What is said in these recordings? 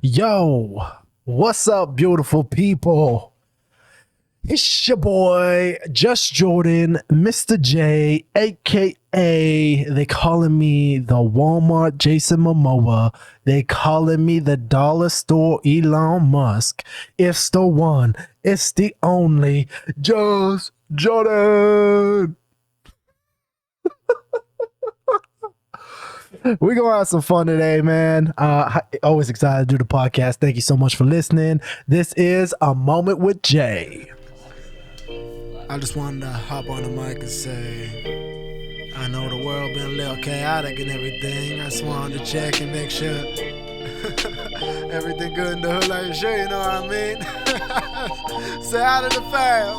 Yo, what's up, beautiful people? It's your boy, JusJrdn, Mr. J, aka they calling me the Walmart Jason Momoa. They calling me the dollar store Elon Musk. It's the one, it's the only JusJrdn. We're gonna have some fun today, man. Always excited to do the podcast. Thank you so much for listening. This is A Moment with Jay. I just wanted to hop on the mic and say, I know the world been a little chaotic and everything. I just wanted to check and make sure everything good in the hood, like sure, you know what I mean? Say hi to the fam.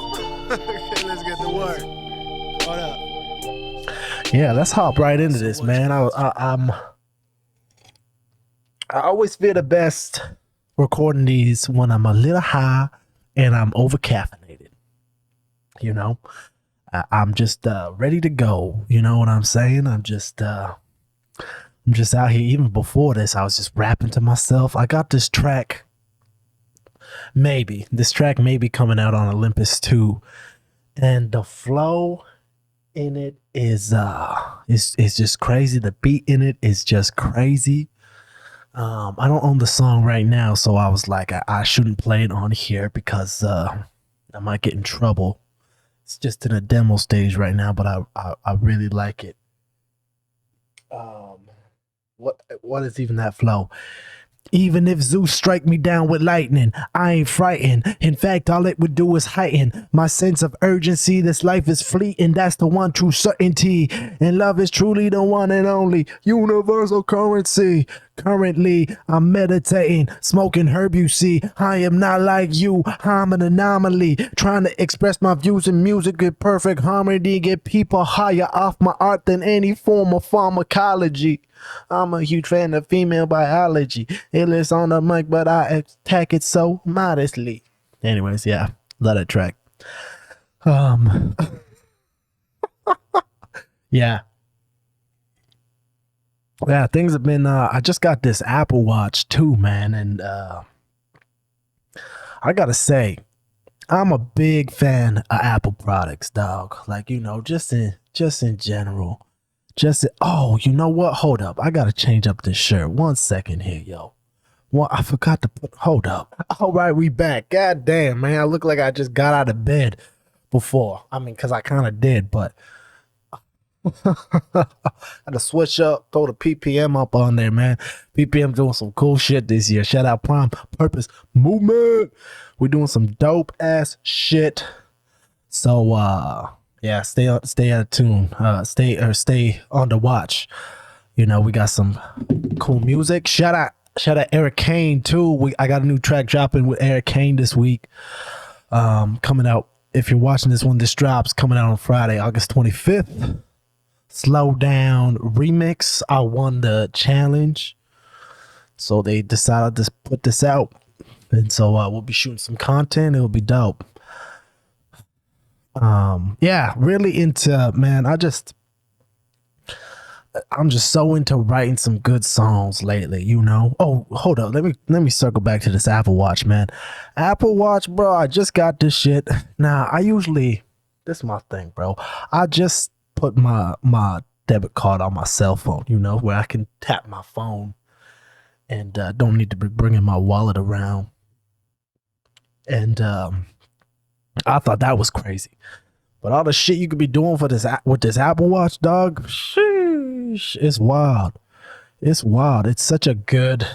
Okay, let's get to work. What up? Yeah, let's hop right into this, man. I always feel the best recording these when I'm a little high and I'm over caffeinated. You know, I'm just ready to go. You know what I'm saying? I'm just out here. Even before this, I was just rapping to myself. I got this track. This track may be coming out on Olympus too, and the flow in it is just crazy. The beat in it is just crazy. I don't own the song right now, so I was like, I shouldn't play it on here because I might get in trouble. It's just in a demo stage right now, but I really like it. What is even that flow? Even if Zeus strike me down with lightning, I ain't frightened. In fact, all it would do is heighten my sense of urgency. This life is fleeting, that's the one true certainty. And love is truly the one and only universal currency. Currently, I'm meditating, smoking herb, you see. I am not like you, I'm an anomaly. Trying to express my views in music with perfect harmony. Get people higher off my art than any form of pharmacology. I'm a huge fan of female biology. Illness on the mic, but I attack it so modestly. Anyways, yeah, love that track. Yeah, things have been. I just got this Apple Watch too, man, and I gotta say, I'm a big fan of Apple products, dog. Like, you know, just in general. Oh, you know what? Hold up. I got to change up this shirt. 1 second here, yo. Well, I forgot to hold up. All right, we back. God damn, man. I look like I just got out of bed before. I mean, because I kind of did, but I had to switch up, throw the PPM up on there, man. PPM doing some cool shit this year. Shout out Prime Purpose Movement. We're doing some dope ass shit. So, yeah, stay out of tune. Stay on the watch. You know, we got some cool music. Shout out Eric Kane too. I got a new track dropping with Eric Kane this week. Coming out. If you're watching this when this drops, coming out on Friday, August 25th. Slow Down remix. I won the challenge, so they decided to put this out, and so we'll be shooting some content. It'll be dope. Yeah, really into, man, I'm just so into writing some good songs lately, you know. Oh, hold up, let me circle back to this Apple Watch, man. Apple Watch, bro, I just got this shit. Now, this is my thing, bro. I just put my debit card on my cell phone, you know, where I can tap my phone and don't need to be bringing my wallet around. And I thought that was crazy, but all the shit you could be doing with this Apple Watch, dog, sheesh, it's wild. It's wild. It's such a good.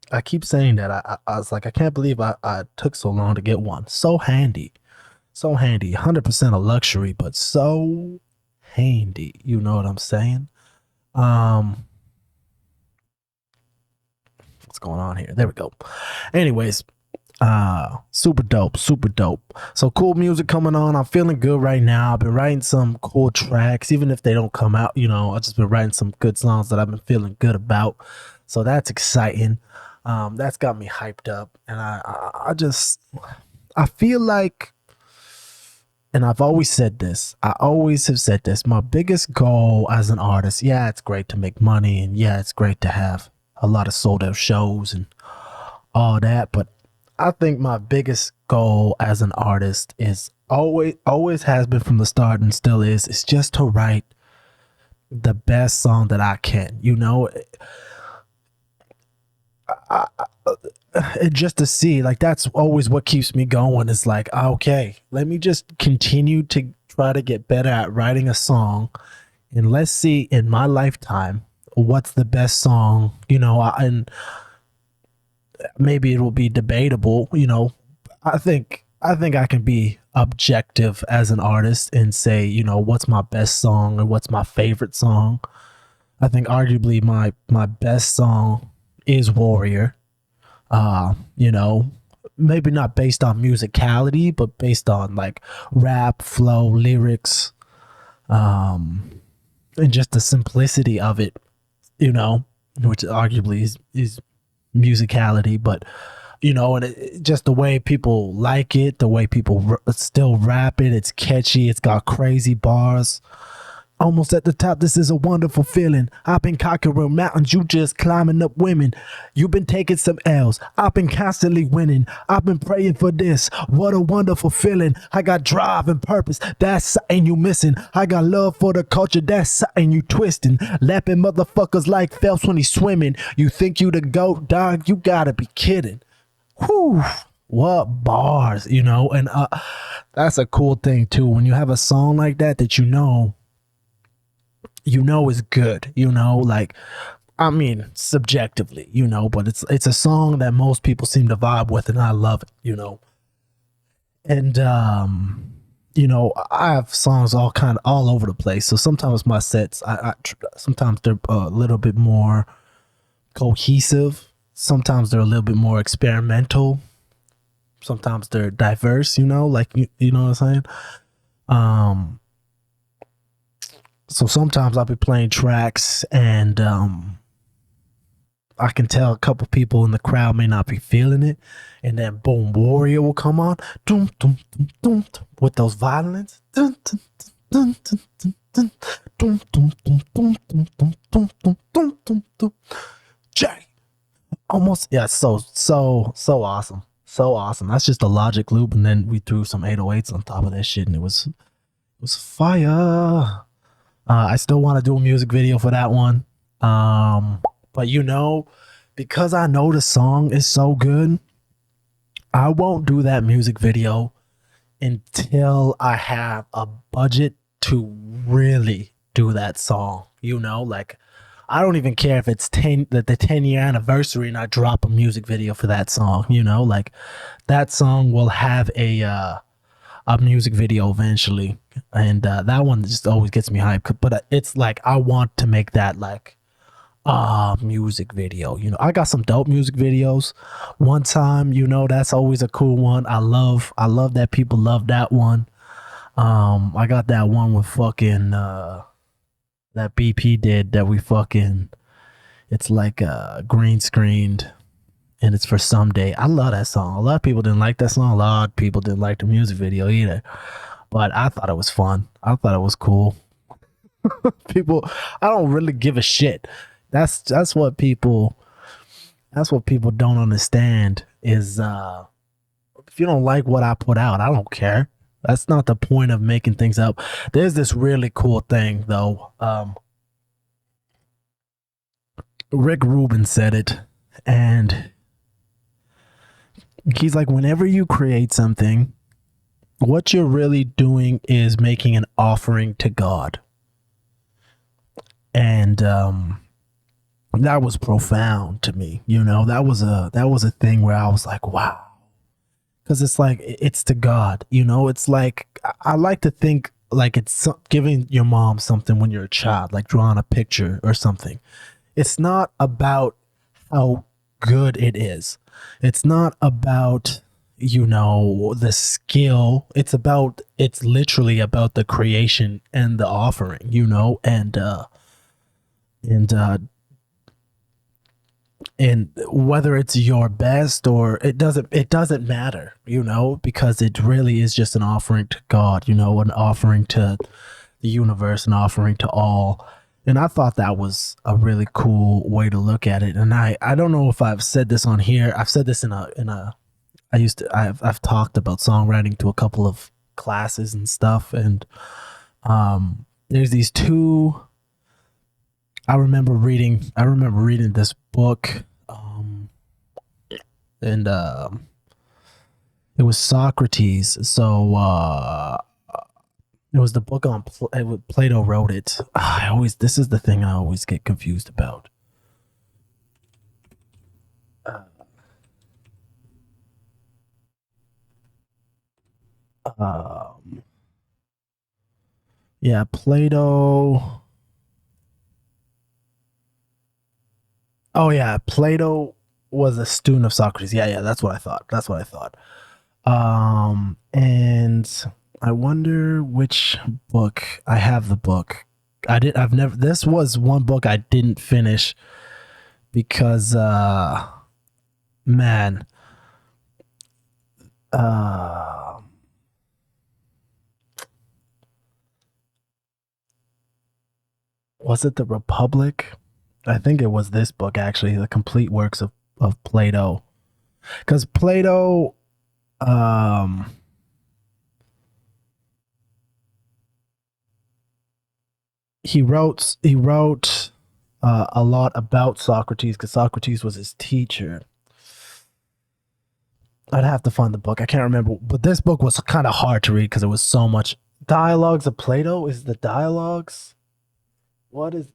I keep saying that. I was like, I can't believe I took so long to get one. So handy, 100% a luxury, but so handy. You know what I'm saying? What's going on here? There we go. Anyways. Super dope. So cool music coming on. I'm feeling good right now. I've been writing some cool tracks, even if they don't come out, you know. I've just been writing some good songs that I've been feeling good about. So that's exciting. That's got me hyped up, and I feel like, and I've always said this, my biggest goal as an artist, yeah, it's great to make money, and yeah, it's great to have a lot of sold out shows and all that. But I think my biggest goal as an artist is always has been from the start and still is just to write the best song that I can, you know. Just to see, like, that's always what keeps me going. It's like, okay, let me just continue to try to get better at writing a song, and let's see in my lifetime what's the best song, you know. And maybe it will be debatable, you know. I think I can be objective as an artist and say, you know, what's my best song or what's my favorite song. I think arguably my best song is Warrior. You know, maybe not based on musicality, but based on like rap, flow, lyrics, and just the simplicity of it, you know, which arguably is musicality, but you know, and just the way people like it, the way people still rap it, it's catchy, it's got crazy bars. Almost at the top, this is a wonderful feeling. I've been conquering mountains, you just climbing up women. You've been taking some L's, I've been constantly winning. I've been praying for this, what a wonderful feeling. I got drive and purpose, that's something you missing. I got love for the culture, that's something you twisting. Lapping motherfuckers like Phelps when he's swimming. You think you the GOAT, dog? You gotta be kidding. Whew, what bars, you know. And that's a cool thing too, when you have a song like that you know is good, you know, like, I mean, subjectively, you know, but it's a song that most people seem to vibe with, and I love it, you know. And you know, I have songs all over the place, so sometimes my sets, sometimes they're a little bit more cohesive, sometimes they're a little bit more experimental, sometimes they're diverse, you know, like, you know what I'm saying. So sometimes I'll be playing tracks and I can tell a couple people in the crowd may not be feeling it, and then boom, Warrior will come on, dum, dum, dum, dum, dum, with those violins, dum, dum, dum, dum, dum, dum, dum, dum, dum, dum, dum, dum, dum, dum, dum, dum, dum. Jay, almost, yeah, so awesome, so awesome. That's just a Logic loop, and then we threw some 808s on top of that shit, and it was fire. I still want to do a music video for that one. But you know, because I know the song is so good, I won't do that music video until I have a budget to really do that song. You know, like, I don't even care if it's the 10-year anniversary and I drop a music video for that song, you know, like, that song will have a music video eventually, and that one just always gets me hyped. But it's like, I want to make that like music video, you know. I got some dope music videos one time, you know, that's always a cool one. I love that people love that one. I got that one with fucking that BP did, that we fucking, it's like green screened, and it's for Someday. I love that song. A lot of people didn't like that song. A lot of people didn't like the music video either. But I thought it was fun. I thought it was cool. People, I don't really give a shit. That's what people don't understand is if you don't like what I put out, I don't care. That's not the point of making things up. There's this really cool thing though. Rick Rubin said it, and he's like, whenever you create something, what you're really doing is making an offering to God. And that was profound to me, you know. That was a thing where I was like, wow. Because it's like, it's to God, you know. It's like, I like to think like it's giving your mom something when you're a child, like drawing a picture or something. It's not about how good it is. It's not about, you know, the skill. It's literally about the creation and the offering, you know. And whether it's your best or it doesn't matter, you know, because it really is just an offering to God, you know, an offering to the universe, an offering to all. And I thought that was a really cool way to look at it. And I don't know if I've said this on here. I've said this in a I've talked about songwriting to a couple of classes and stuff. And there's these two. I remember reading this book, and it was Socrates. So it was the book on Plato wrote it. This is the thing I always get confused about. Yeah, Plato. Oh yeah, Plato was a student of Socrates. Yeah, that's what I thought. And I wonder which book. I have the book. I've never. This was one book I didn't finish because, man, was it The Republic? I think it was this book, actually, the complete works of Plato. Because Plato, he wrote a lot about Socrates because Socrates was his teacher. I'd have to find the book. I can't remember, but this book was kind of hard to read because it was so much dialogues of Plato. Is the dialogues? What is?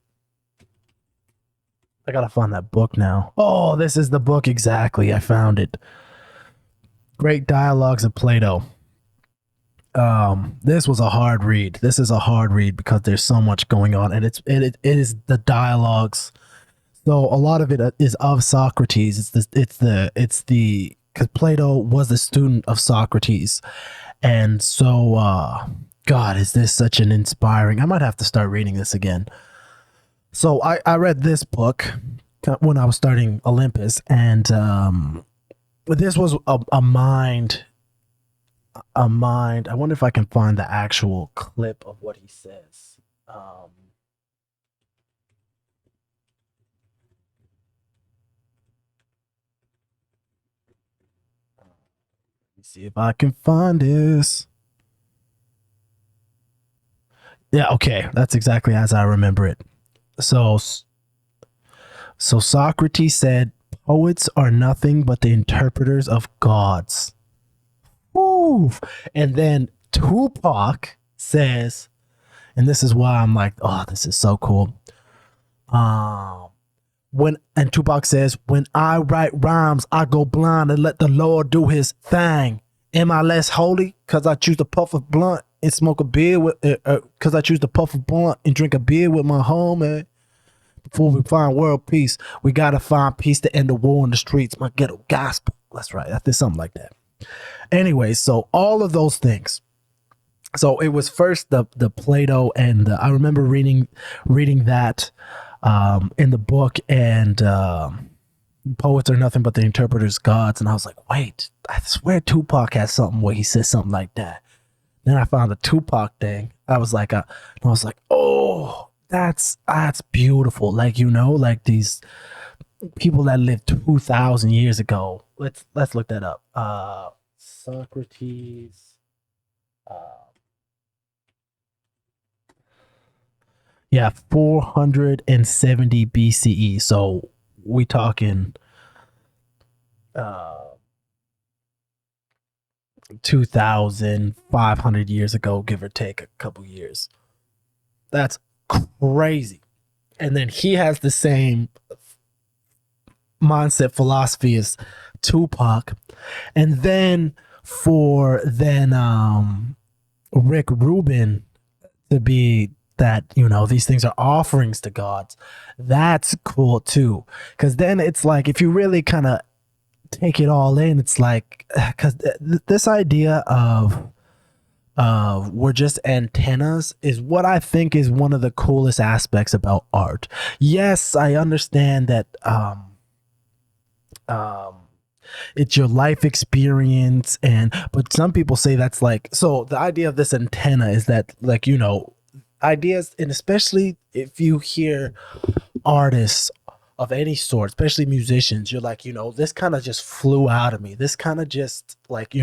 I gotta find that book now. Oh, this is the book exactly. I found it. Great dialogues of Plato. This was a hard read. This is a hard read because there's so much going on, and it is the dialogues. So a lot of it is of Socrates. It's the because Plato was a student of Socrates, and so God, is this such an inspiring? I might have to start reading this again. So I read this book when I was starting Olympus, and this was a mind. I wonder if I can find the actual clip of what he says. Let me see if I can find this. Yeah, okay, that's exactly as I remember it. So Socrates said, "Poets are nothing but the interpreters of gods." Woo! And then Tupac says, and this is why I'm like, oh, this is so cool. And Tupac says, "When I write rhymes, I go blind and let the Lord do his thing. Am I less holy? Cause I choose to puff a blunt and smoke a beer with, cause I choose to puff a blunt and drink a beer with my homie. Before we find world peace, we gotta find peace to end the war in the streets. My ghetto gospel." That's right. That's something like that. Anyway, so all of those things. So it was first the Plato, and I remember reading that in the book, and poets are nothing but the interpreters gods. And I was like, wait, I swear Tupac has something where he says something like that. Then I found the Tupac thing. I was like, oh, that's beautiful. Like, like these people that lived 2,000 years ago. Let's look that up. Socrates. Yeah, 470 BCE. So we talking 2,500 years ago, give or take a couple years. That's crazy. And then he has the same mindset philosophy as Tupac. And then for Rick Rubin to be that, these things are offerings to gods, that's cool too. Because then it's like, if you really kind of take it all in, it's like, because this idea of we're just antennas is what I think is one of the coolest aspects about art. Yes, I understand that it's your life experience, but some people say that's like, so the idea of this antenna is that, like, ideas, and especially if you hear artists of any sort, especially musicians, you're like, this kind of just flew out of me. This kind of just like,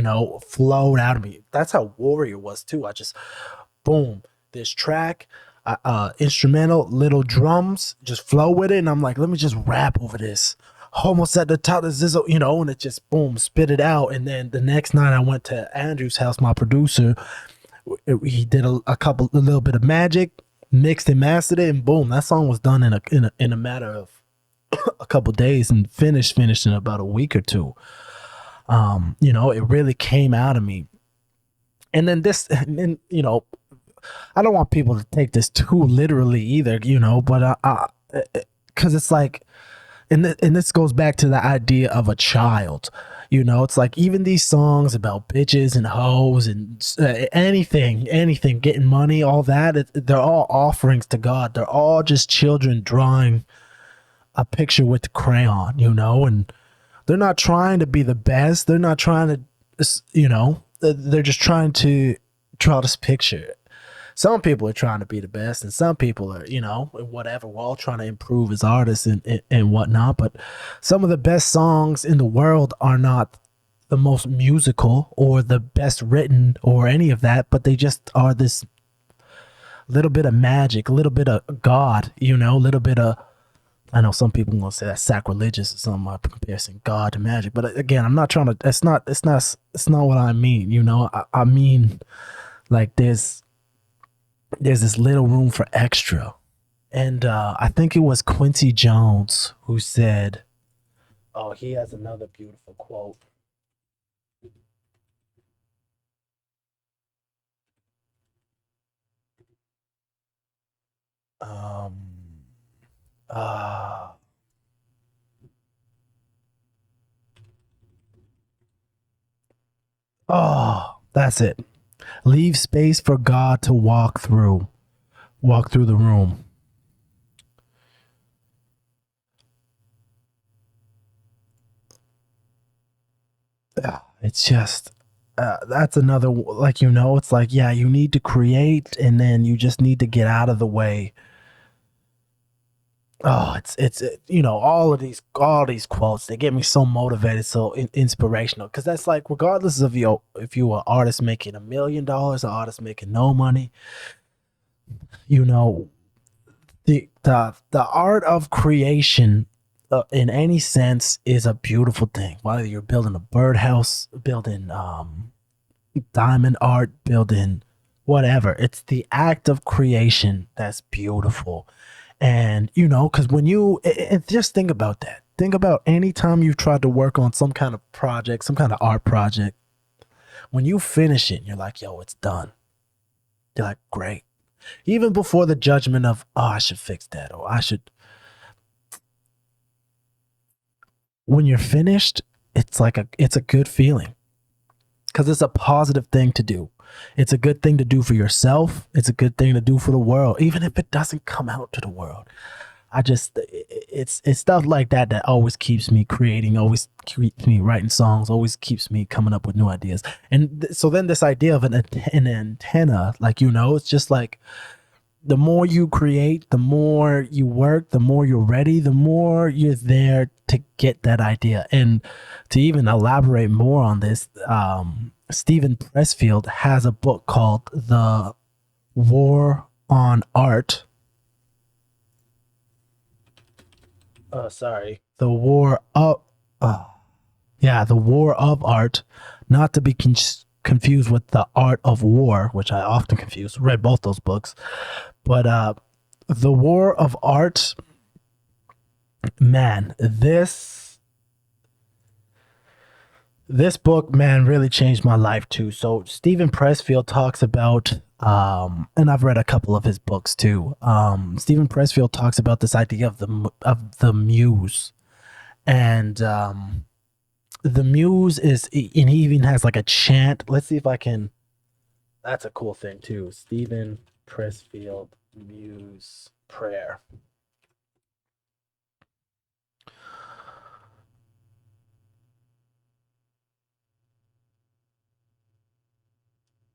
flowed out of me. That's how Warrior was too. I just boom, this track, instrumental, little drums, just flow with it, and I'm like, let me just rap over this. Almost at the top of this, and it just boom, spit it out. And then the next night, I went to Andrew's house, my producer. He did a little bit of magic, mixed and mastered it, and boom, that song was done in a matter of a couple days and finished in about a week or two. It really came out of me. And then I don't want people to take this too literally either, but because it's like, and this goes back to the idea of a child. It's like even these songs about bitches and hoes and anything, getting money, all that, they're all offerings to God. They're all just children drawing a picture with the crayon, and they're not trying to be the best. They're not trying to, they're just trying to draw this picture. Some people are trying to be the best, and some people are, whatever. We're all trying to improve as artists and whatnot. But some of the best songs in the world are not the most musical or the best written or any of that, but they just are this little bit of magic, a little bit of God, a little bit of. I know some people are gonna say that's sacrilegious or something. I'm comparing God to magic, but again, I'm not trying to. It's not what I mean. I mean, like there's this little room for extra. And I think it was Quincy Jones who said, oh, he has another beautiful quote. Um, uh, oh, that's it. Leave space for God to walk through the room. It's just that's another, like, it's like, yeah, you need to create, and then you just need to get out of the way. Oh, it's all these quotes, they get me so motivated, so inspirational, because that's like, regardless of if you are artist making $1 million, an artist making no money, you know the art of creation, in any sense, is a beautiful thing. Whether you're building a birdhouse, building diamond art, building whatever, it's the act of creation that's beautiful. And because when just think about that. Think about any time you've tried to work on some kind of project, some kind of art project. When you finish it, you're like, yo, it's done. You're like, great. Even before the judgment of, oh, I should fix that, or I should. When you're finished, it's a good feeling, because it's a positive thing to do. It's a good thing to do for yourself. It's a good thing to do for the world, even if it doesn't come out to the world. It's stuff like that that always keeps me creating, always keeps me writing songs, always keeps me coming up with new ideas. And so then this idea of an antenna, like, it's just like, the more you create, the more you work, the more you're ready, the more you're there to get that idea. And to even elaborate more on this, Stephen Pressfield has a book called The War on Art. Sorry. The War of Art, not to be confused with The Art of War, which I often confuse. Read both those books. But The War of Art, man, this book, man, really changed my life too. So Stephen Pressfield talks about, and I've read a couple of his books too. Stephen Pressfield talks about this idea of the muse, and the muse is, and he even has like a chant. Let's see if I can. That's a cool thing too. Stephen Pressfield Muse Prayer.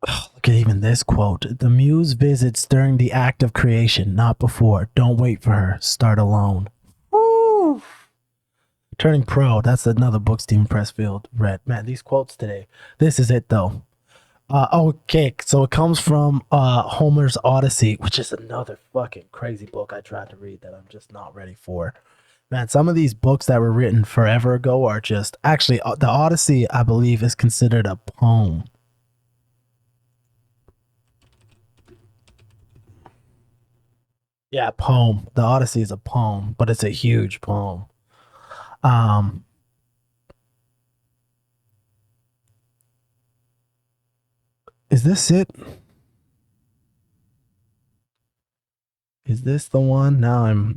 Look at even this quote. The muse visits during the act of creation, not before. Don't wait for her. Start alone. Woo! Turning Pro. That's another book Stephen Pressfield read. Man, these quotes today. This is it though. Okay, so it comes from Homer's Odyssey, which is another fucking crazy book I tried to read that I'm just not ready for. Man, some of these books that were written forever ago are just actually the Odyssey, I believe, is considered a poem. Yeah, poem. The Odyssey is a poem, but it's a huge poem. Um, is this it? Is this the one? Now I'm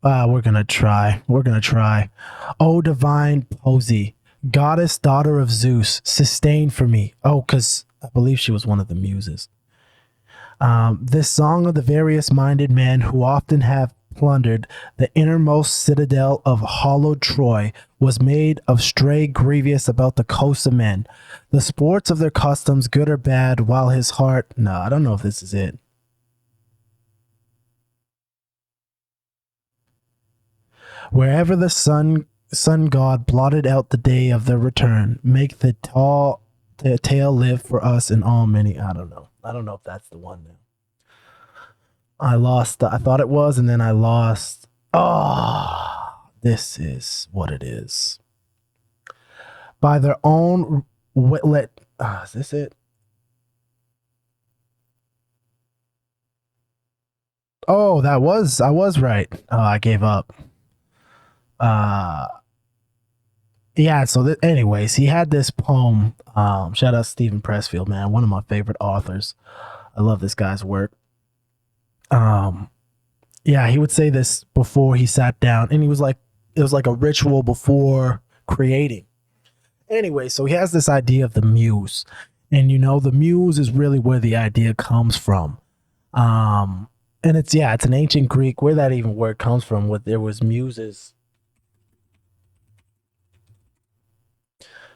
we're gonna try. We're gonna try. Oh, divine Posy, goddess, daughter of Zeus, sustain for me. Oh, because I believe she was one of the muses. This song of the various minded men who often have plundered the innermost citadel of hollowed Troy was made of stray grievous about the coasts of men, the sports of their customs, good or bad, while his heart. No, I don't know if this is it. Wherever the sun god blotted out the day of their return, make the tale live for us and all many. I don't know. I don't know if that's the one now. I lost. I thought it was, and then I lost. Oh, this is what it is. By their own let. Is this it? Oh, that was. I was right. I gave up. Yeah. So, anyways, he had this poem. Shout out Stephen Pressfield, man, one of my favorite authors. I love this guy's work. Yeah, he would say this before he sat down, and he was like, it was like a ritual before creating. Anyway, so he has this idea of the muse, and the muse is really where the idea comes from. And it's an ancient Greek, where that even word comes from. What there was muses.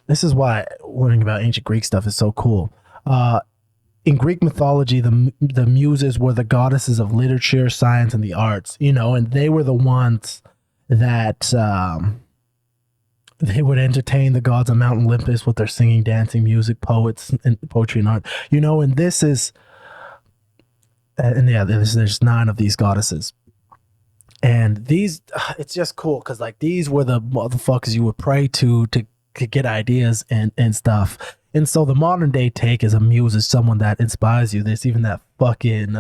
This is why learning about ancient Greek stuff is so cool. In Greek mythology, the muses were the goddesses of literature, science, and the arts. And they were the ones that they would entertain the gods on Mount Olympus with their singing, dancing, music, poets, and poetry and art. And this is, there's 9 of these goddesses, and these, it's just cool because like these were the motherfuckers you would pray to get ideas and stuff. And so the modern day take is a muse is someone that inspires you. There's even that fucking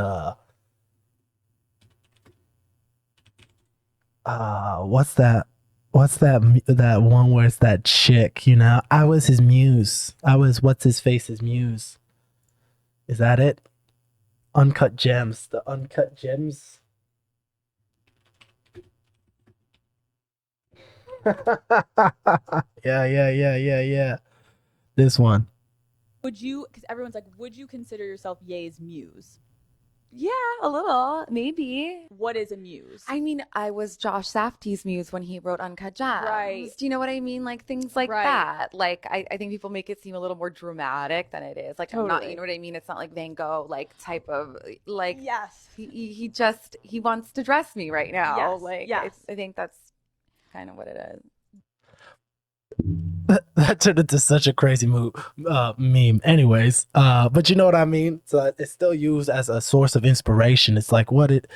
what's that one where it's that chick, I was his muse. I was what's his face's muse. Is that it? Uncut Gems. The Uncut Gems. Yeah. This one. Because everyone's like, would you consider yourself Ye's muse? Yeah, a little, maybe. What is a muse? I mean, I was Josh Safdie's muse when he wrote Uncut Gems. Right. Do you know what I mean? Like things like that. Like I think people make it seem a little more dramatic than it is. Like totally. I'm not, you know what I mean? It's not like Van Gogh like type of like. Yes. He wants to dress me right now. Yes. Like yes. I think that's kind of what it is. That turned into such a crazy meme. Anyways, but you know what I mean? So it's still used as a source of inspiration. It's like and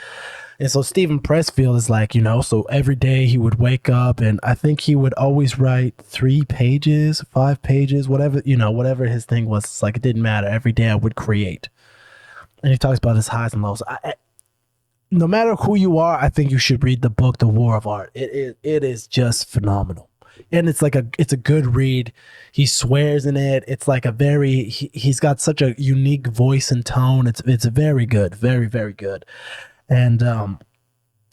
so Stephen Pressfield is like, so every day he would wake up, and I think he would always write 3 pages, 5 pages, whatever, whatever his thing was. It's like, it didn't matter. Every day I would create. And he talks about his highs and lows. No matter who you are, I think you should read the book, The War of Art. It is just phenomenal. And it's a good read. He swears in it. It's like he's got such a unique voice and tone. It's very good, very, very good. And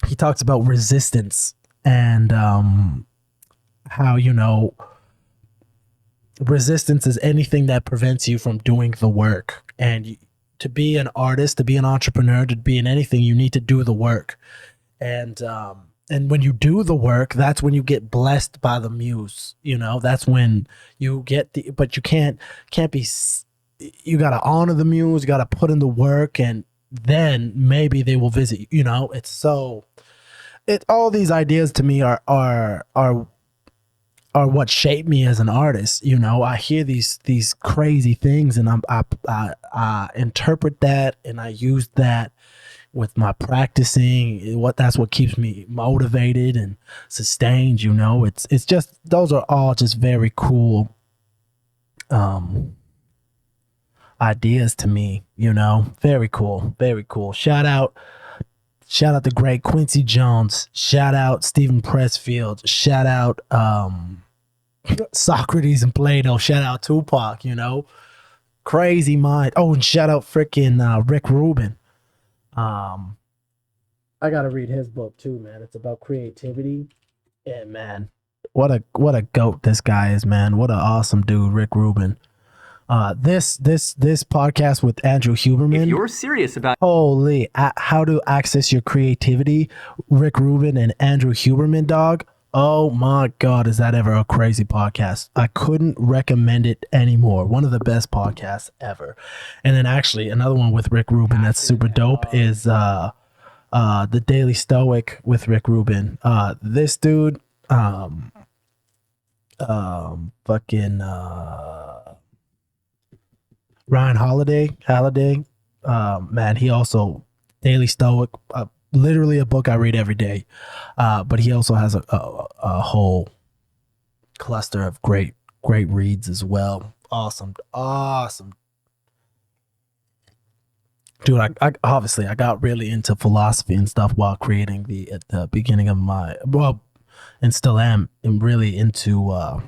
he talks about resistance and how resistance is anything that prevents you from doing the work. And to be an artist, to be an entrepreneur, to be in anything, you need to do the work. And and when you do the work, that's when you get blessed by the muse. You know, that's when you get the. But you can't be. You gotta honor the muse. You gotta put in the work, and then maybe they will visit you. You know, it's so. It all these ideas to me are what shape me as an artist. You know, I hear these crazy things, and I interpret that, and I use that with my practicing. That's what keeps me motivated and sustained. You know, it's just, those are all just very cool ideas to me. You know, very cool, very cool. Shout out the great Quincy Jones. Shout out Stephen Pressfield. Shout out Socrates and Plato. Shout out Tupac. You know, crazy mind. Oh, and shout out freaking Rick Rubin. I gotta read his book too, man. It's about creativity. And man, what a goat this guy is, man. What an awesome dude, Rick Rubin. This podcast with Andrew Huberman. If you're serious about how to access your creativity, Rick Rubin and Andrew Huberman, dog. Oh my God, is that ever a crazy podcast? I couldn't recommend it anymore. One of the best podcasts ever. And then actually another one with Rick Rubin that's super dope is The Daily Stoic with Rick Rubin. This dude, fucking Ryan Holiday, man, he also Daily Stoic, literally a book I read every day, but he also has a whole cluster of great reads as well. Awesome dude. I obviously I got really into philosophy and stuff while creating at the beginning of my, well, and still am really into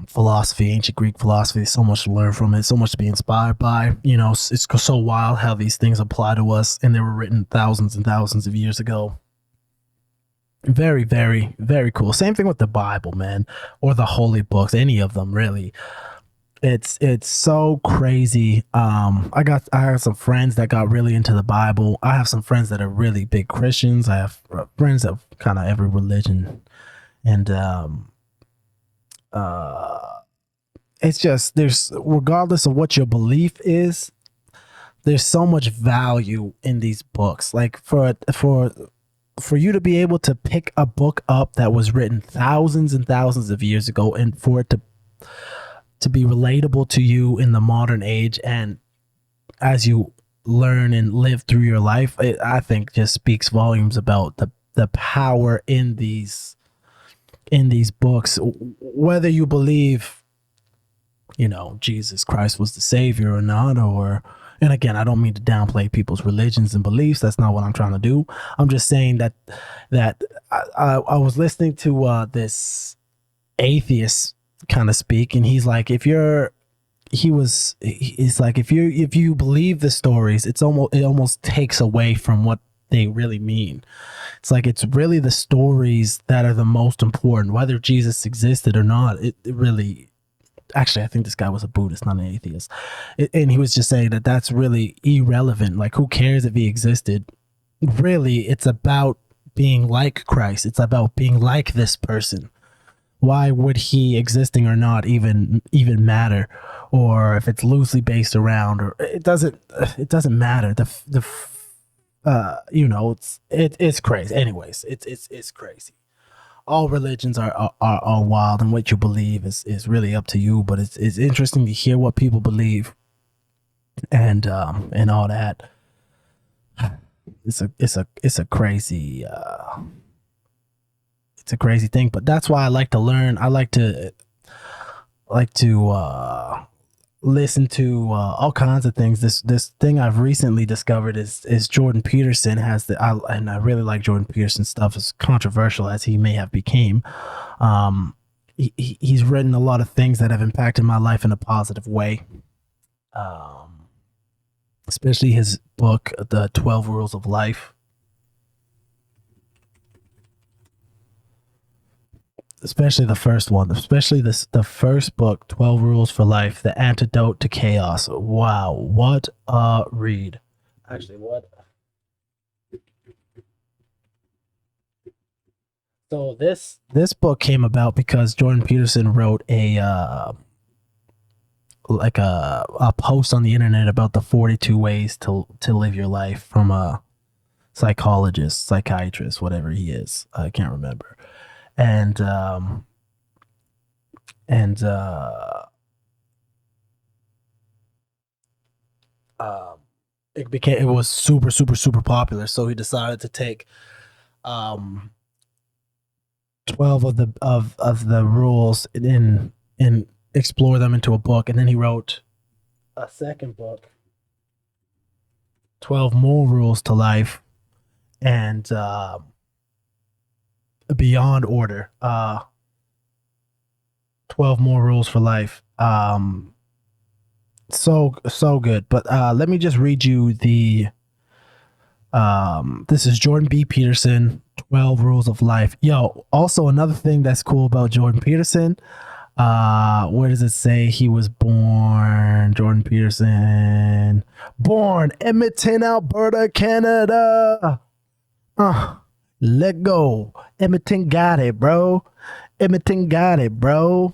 philosophy, ancient Greek philosophy. So much to learn from it, so much to be inspired by. You know, it's so wild how these things apply to us, and they were written thousands and thousands of years ago. Very, very, very cool. Same thing with the Bible, man, or the holy books, any of them really. It's so crazy. I have some friends that got really into the Bible. I have some friends that are really big Christians. I have friends of kind of every religion, and it's just, there's, regardless of what your belief is, there's so much value in these books. Like for you to be able to pick a book up that was written thousands and thousands of years ago, and for it to be relatable to you in the modern age, and as you learn and live through your life, it, I think, just speaks volumes about the power in these books. Whether you believe, you know, Jesus Christ was the savior or not, or, and again, I don't mean to downplay people's religions and beliefs. That's not what I'm trying to do. I'm just saying that I was listening to this atheist kind of speak, and he's like, if you believe the stories, it almost takes away from what they really mean. It's like, it's really the stories that are the most important, whether Jesus existed or not. It really, actually, I think this guy was a Buddhist, not an atheist. And he was just saying that that's really irrelevant. Like, who cares if he existed? Really, it's about being like Christ. It's about being like this person. Why would he existing or not even matter? Or if it's loosely based around, or it doesn't matter. You know, it's crazy. Anyways, it's crazy. All religions are wild, and what you believe is really up to you. But it's interesting to hear what people believe, and all that. It's a crazy it's a crazy thing. But that's why I like to learn. I like to listen to all kinds of things. This thing I've recently discovered is Jordan Peterson has and I really like Jordan Peterson's stuff, as controversial as he may have became. He's written a lot of things that have impacted my life in a positive way. Especially his book, The 12 Rules of Life. Especially the first one, especially the first book, 12 Rules for Life, The Antidote to Chaos. Wow, what a read. Actually, what? So this book came about because Jordan Peterson wrote a post on the internet about the 42 ways to live your life from a psychologist, psychiatrist, whatever he is. I can't remember. And it was super popular. So he decided to take 12 of the rules and explore them into a book, and then he wrote a second book, 12 more rules to life, and beyond order, 12 more rules for life. So good. But let me just read you the this is Jordan B. Peterson, 12 Rules of Life. Yo, also another thing that's cool about Jordan Peterson, where does it say he was born? Jordan Peterson, born Edmonton, Alberta, Canada. Let go. Edmonton got it, bro. Edmonton got it, bro.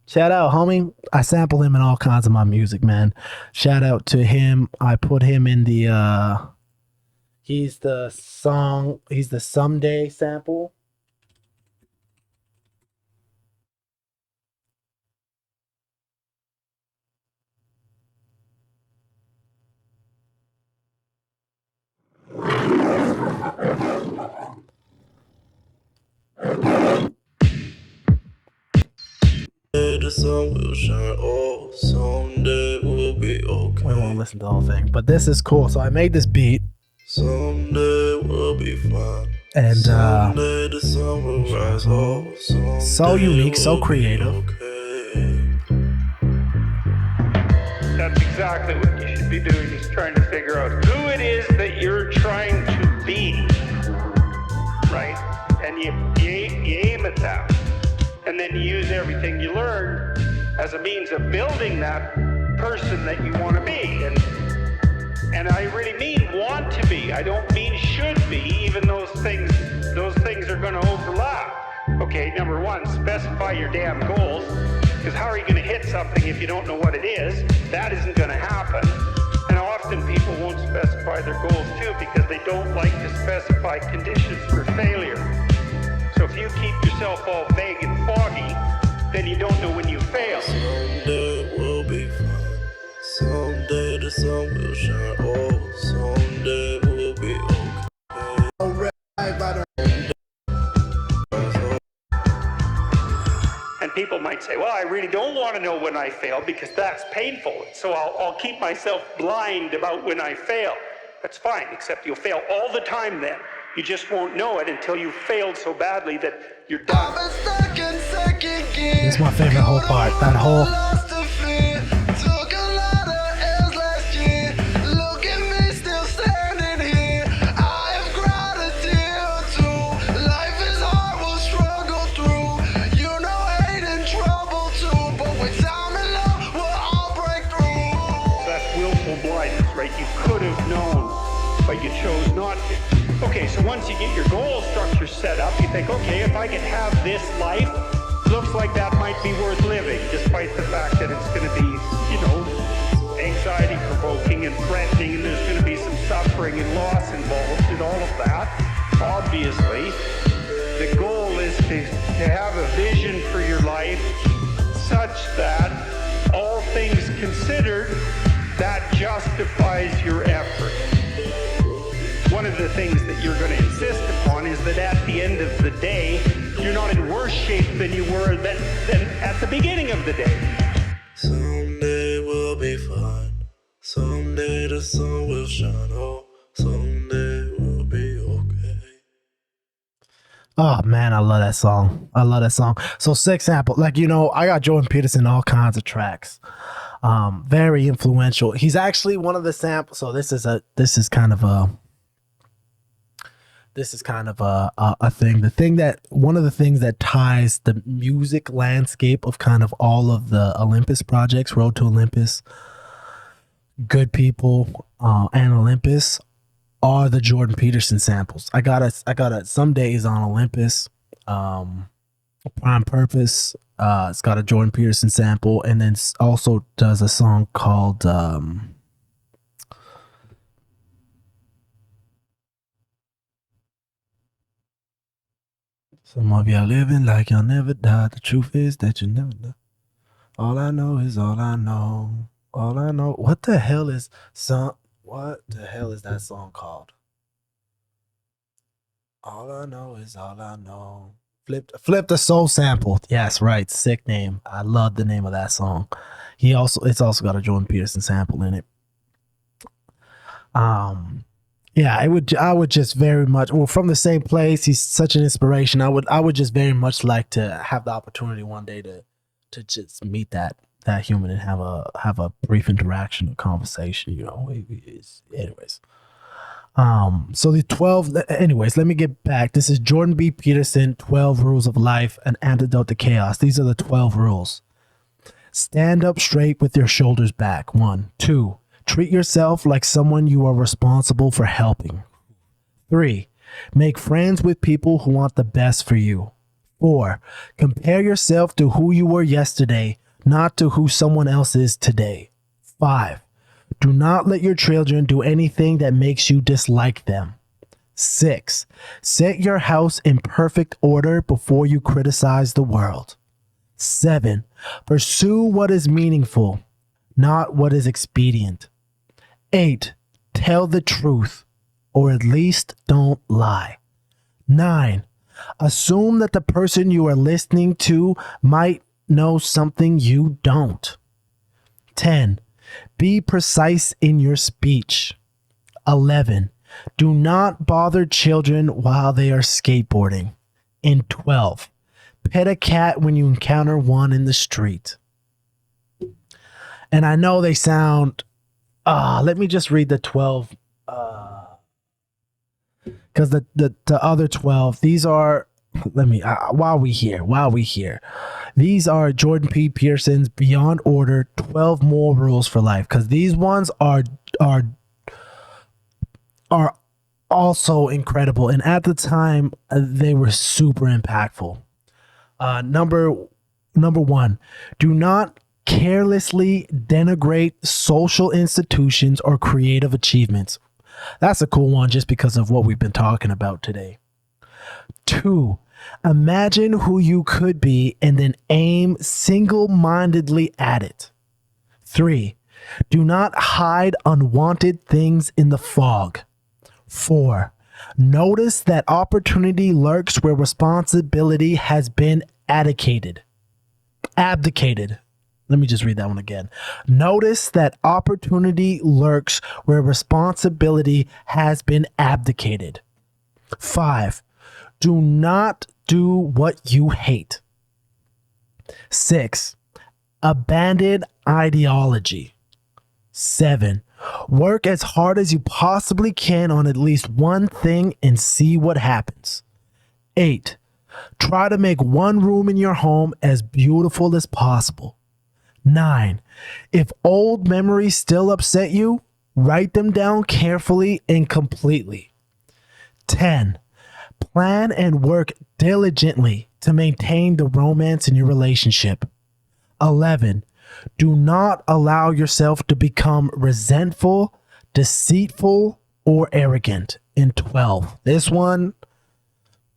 Shout out, homie. I sample him in all kinds of my music, man. Shout out to him. I put him in the he's the Someday sample. The sun will shine. Oh, someday we'll be okay. We won't listen to the whole thing, but this is cool. So I made this beat. Someday we'll be fine. And someday the sun will rise. Oh, so unique, so creative. Okay. That's exactly what you should be doing, is trying to figure out who it is that you're trying to be, right? And you aim at that. And then you use everything you learn as a means of building that person that you want to be. And I really mean want to be. I don't mean should be, even those things are going to overlap. Okay, number one, specify your damn goals, because how are you going to hit something if you don't know what it is? That isn't going to happen. And often people won't specify their goals too because they don't like to specify conditions for failure. So if you keep yourself all vague and foggy, then you don't know when you fail. Someday we'll be fine. Someday the sun will shine. Oh, someday we'll be okay. And people might say, well, I really don't want to know when I fail because that's painful. So I'll keep myself blind about when I fail. That's fine, except you'll fail all the time then. You just won't know it until you've failed so badly that you're done. This is my favorite whole part. That whole. That's willful blindness, right? You could have known, but you chose not to. Okay, so once you get your goal structure set up, you think, okay, if I can have this life, looks like that might be worth living, despite the fact that it's going to be, anxiety-provoking and threatening, and there's going to be some suffering and loss involved in all of that. Obviously, the goal is to have a vision for your life such that, all things considered, that justifies your effort. One of the things that you're going to insist upon is that at the end of the day, you're not in worse shape than you were than at the beginning of the day. Someday we'll be fine. Someday the sun will shine. Oh, someday we'll be okay. Oh man, I love that song. So sick sample. I got Jordan Peterson all kinds of tracks. Very influential. He's actually one of the samples. So this is kind of a thing. One of the things that ties the music landscape of kind of all of the Olympus projects, Road to Olympus, Good People, and Olympus, are the Jordan Peterson samples. I got it some days on Olympus. Prime Purpose. It's got a Jordan Peterson sample, and then also does a song called some of y'all living like y'all never died. The truth is that you never die. All I know is all I know. All I know. What the hell is that song called? All I know is all I know. Flip the Soul Sample. Yes, right. Sick name. I love the name of that song. It's also got a Jordan Peterson sample in it. Yeah, I would just very much, well, from the same place. He's such an inspiration. I would just very much like to have the opportunity one day to just meet that human and have a brief interaction, a conversation, you know. Anyways. So the 12, anyways, let me get back. This is Jordan B. Peterson, 12 Rules of Life, an Antidote to Chaos. These are the 12 rules. Stand up straight with your shoulders back. 1. 2. Treat yourself like someone you are responsible for helping. 3. Make friends with people who want the best for you. 4. Compare yourself to who you were yesterday, not to who someone else is today. 5. Do not let your children do anything that makes you dislike them. 6. Set your house in perfect order before you criticize the world. 7. Pursue what is meaningful, not what is expedient. 8. Tell the truth, or at least don't lie. 9. Assume that the person you are listening to might know something you don't. 10. Be precise in your speech. 11. Do not bother children while they are skateboarding. And 12. Pet a cat when you encounter one in the street. And I know they sound... let me just read the 12. Because the other 12, these are... while we here. These are Jordan P. Peterson's Beyond Order 12 More Rules for Life. Because these ones are also incredible. And at the time, they were super impactful. Number 1, do not carelessly denigrate social institutions or creative achievements. That's a cool one just because of what we've been talking about today. 2, imagine who you could be and then aim single-mindedly at it. 3, do not hide unwanted things in the fog. 4, notice that opportunity lurks where responsibility has been abdicated. Let me just read that one again. Notice that opportunity lurks where responsibility has been abdicated. 5, do not do what you hate. 6, abandon ideology. 7, work as hard as you possibly can on at least one thing and see what happens. 8, try to make one room in your home as beautiful as possible. 9, if old memories still upset you, write them down carefully and completely. 10, plan and work diligently to maintain the romance in your relationship. 11, do not allow yourself to become resentful, deceitful, or arrogant. And 12, this one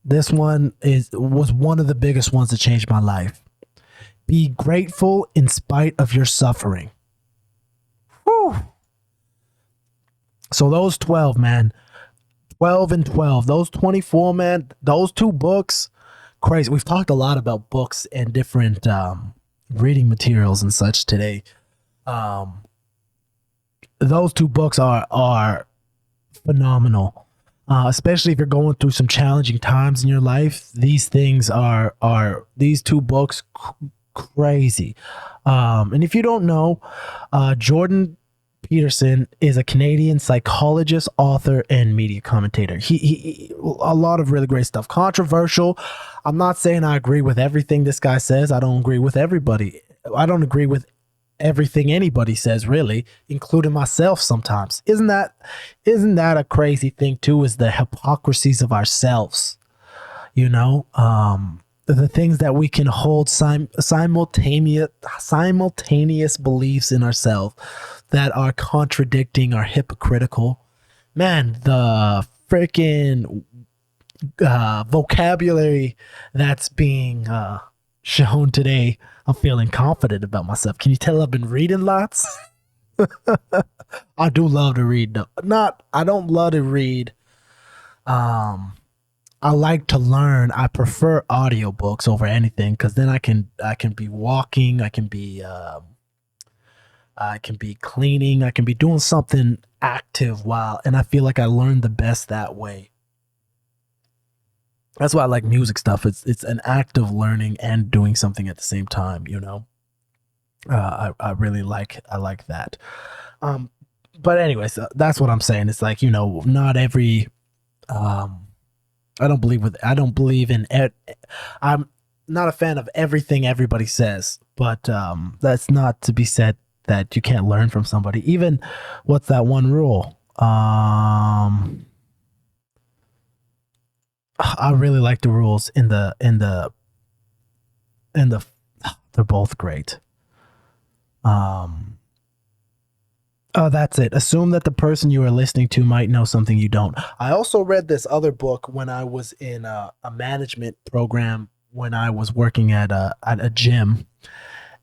was one of the biggest ones that changed my life. Be grateful in spite of your suffering. Whew. So those 12, man. 12 and 12. Those 24, man. Those 2 books. Crazy. We've talked a lot about books and different reading materials and such today. Those 2 books are phenomenal. Especially if you're going through some challenging times in your life. These things are these 2 books crazy. And if you don't know, Jordan Peterson is a Canadian psychologist, author, and media commentator. He a lot of really great stuff. Controversial. I'm not saying I agree with everything this guy says. I don't agree with everybody. I don't agree with everything anybody says, really, including myself sometimes. Isn't that a crazy thing too, is the hypocrisies of ourselves? you know, the things that we can hold simultaneous beliefs in ourselves that are contradicting or hypocritical. Man, the freaking vocabulary that's being shown today, I'm feeling confident about myself. Can you tell I've been reading lots? I do love to read though. I don't love to read. I like to learn. I prefer audiobooks over anything because then I can be walking, I can be cleaning, I can be doing something active and I feel like I learn the best that way. That's why I like music stuff. It's an act of learning and doing something at the same time, you know. I really like that. But anyways, that's what I'm saying. It's like, you know, not every I don't believe in I'm not a fan of everything everybody says, but that's not to be said that you can't learn from somebody. Even what's that one rule? I really like the rules in the they're both great. Oh, that's it. Assume that the person you are listening to might know something you don't. I also read this other book when I was in a management program when I was working at a gym,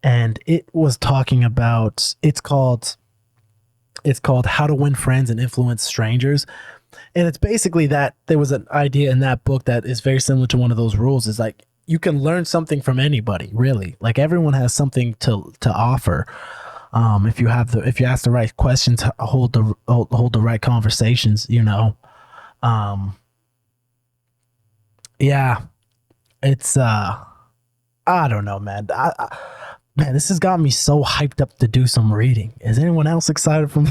and it was talking about. It's called How to Win Friends and Influence Strangers, and it's basically that there was an idea in that book that is very similar to one of those rules. Is like you can learn something from anybody, really. Like everyone has something to offer. If you ask the right questions, hold the right conversations, you know. Yeah, it's I don't know, man. Man, this has got me so hyped up to do some reading. Is anyone else excited for me?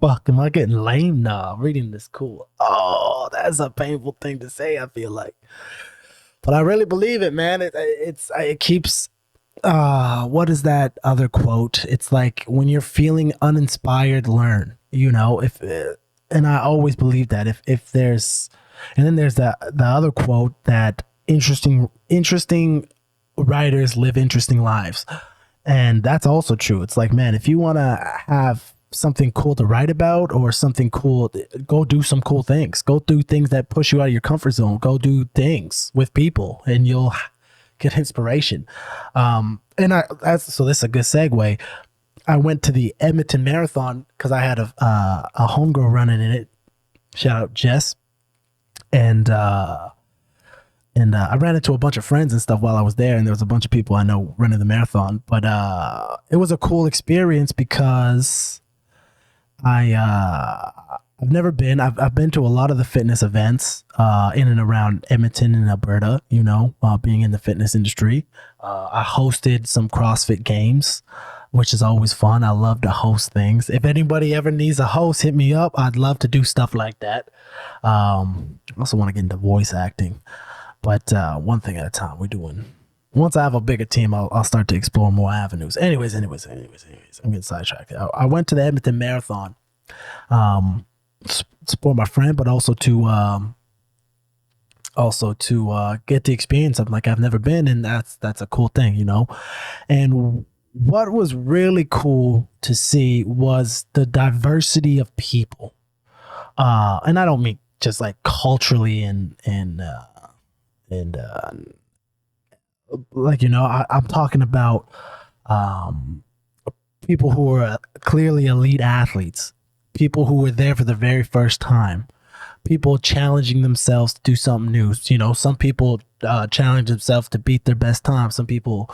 Fuck, am I getting lame? Nah, reading this cool. Oh, that's a painful thing to say, I feel like, but I really believe it, man. It keeps. What is that other quote? It's like when you're feeling uninspired, learn, you know, and I always believe that if there's, and then there's the other quote that interesting writers live interesting lives. And that's also true. It's like, man, if you want to have something cool to write about or something cool, go do some cool things, go do things that push you out of your comfort zone, go do things with people and you'll get inspiration. So this is a good segue. I went to the Edmonton Marathon because I had a homegirl running in it. Shout out Jess. And I ran into a bunch of friends and stuff while I was there, and there was a bunch of people I know running the marathon. But it was a cool experience because I've never been. I've been to a lot of the fitness events in and around Edmonton and Alberta, you know, being in the fitness industry. I hosted some CrossFit games, which is always fun. I love to host things. If anybody ever needs a host, hit me up. I'd love to do stuff like that. I also want to get into voice acting, but one thing at a time. Once I have a bigger team, I'll start to explore more avenues. Anyways, I'm getting sidetracked. I went to the Edmonton Marathon. Support my friend, but also to get the experience of like I've never been, and that's a cool thing, you know. And what was really cool to see was the diversity of people, and I don't mean just like culturally and like, you know, I'm talking about people who are clearly elite athletes, people who were there for the very first time, people challenging themselves to do something new. You know, some people challenge themselves to beat their best time. Some people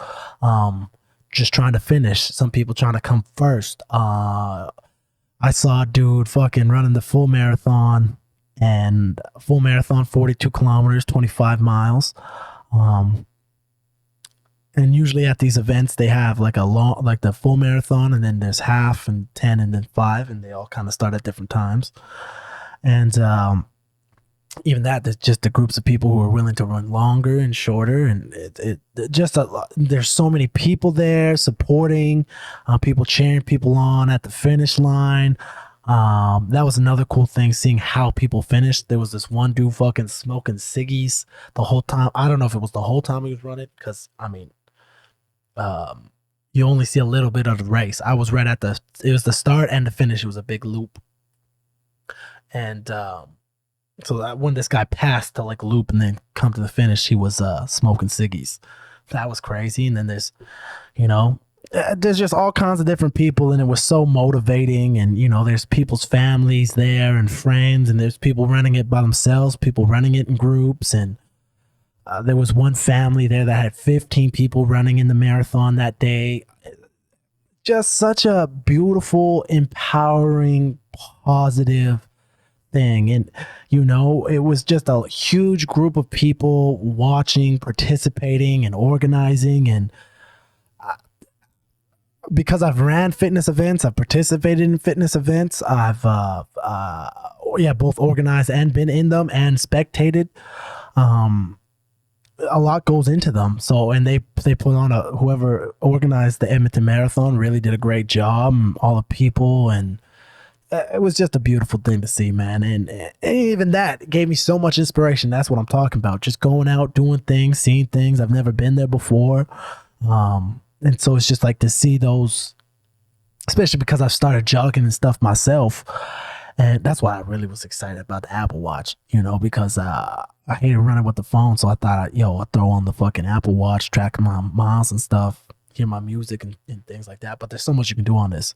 just trying to finish. Some people trying to come first. I saw a dude fucking running the full marathon, 42 kilometers, 25 miles. And usually at these events, they have like the full marathon, and then there's half and 10 and then 5, and they all kind of start at different times. And even that, there's just the groups of people who are willing to run longer and shorter, and there's so many people there supporting, people cheering people on at the finish line. That was another cool thing, seeing how people finished. There was this one dude fucking smoking ciggies the whole time. I don't know if it was the whole time he was running, because I mean, you only see a little bit of the race. I was right at it was the start and the finish. It was a big loop. And so that when this guy passed to like loop and then come to the finish, he was smoking ciggies. That was crazy. And then there's just all kinds of different people, and it was so motivating. And there's people's families there and friends, and there's people running it by themselves, people running it in groups. And there was one family there that had 15 people running in the marathon that day. Just such a beautiful, empowering, positive thing. And it was just a huge group of people watching, participating, and organizing. And because I've ran fitness events, I've participated in fitness events, I've both organized and been in them and spectated. A lot goes into them. So, and they put on whoever organized the Edmonton Marathon really did a great job, and all the people, and it was just a beautiful thing to see, man. And even that gave me so much inspiration. That's what I'm talking about. Just going out, doing things, seeing things. I've never been there before. And so it's just like to see those, especially because I've started jogging and stuff myself. And that's why I really was excited about the Apple Watch, because I hated running with the phone. So I thought, I'd throw on the fucking Apple Watch, track my miles and stuff, hear my music and things like that. But there's so much you can do on this.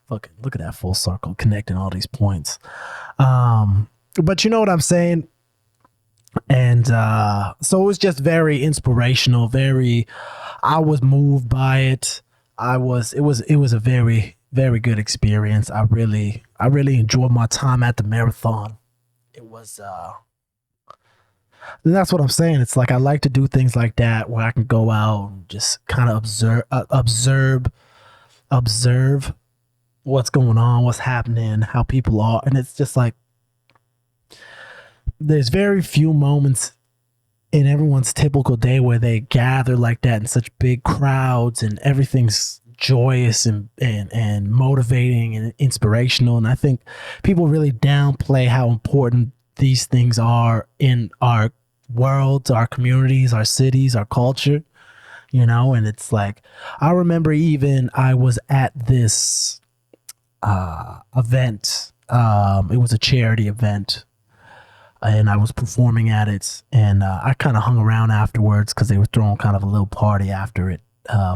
Fucking look at that full circle, connecting all these points. But you know what I'm saying? And so it was just very inspirational. I was moved by it. It was a very, very good experience. I really enjoyed my time at the marathon. It was, and that's what I'm saying. It's like, I like to do things like that where I can go out and just kind of observe what's going on, what's happening, how people are. And it's just like, there's very few moments in everyone's typical day where they gather like that in such big crowds, and everything's joyous and motivating and inspirational. And I think people really downplay how important these things are in our world, our communities, our cities, our culture, and it's like, I remember even I was at this event. It was a charity event, and I was performing at it, and I kind of hung around afterwards because they were throwing kind of a little party after it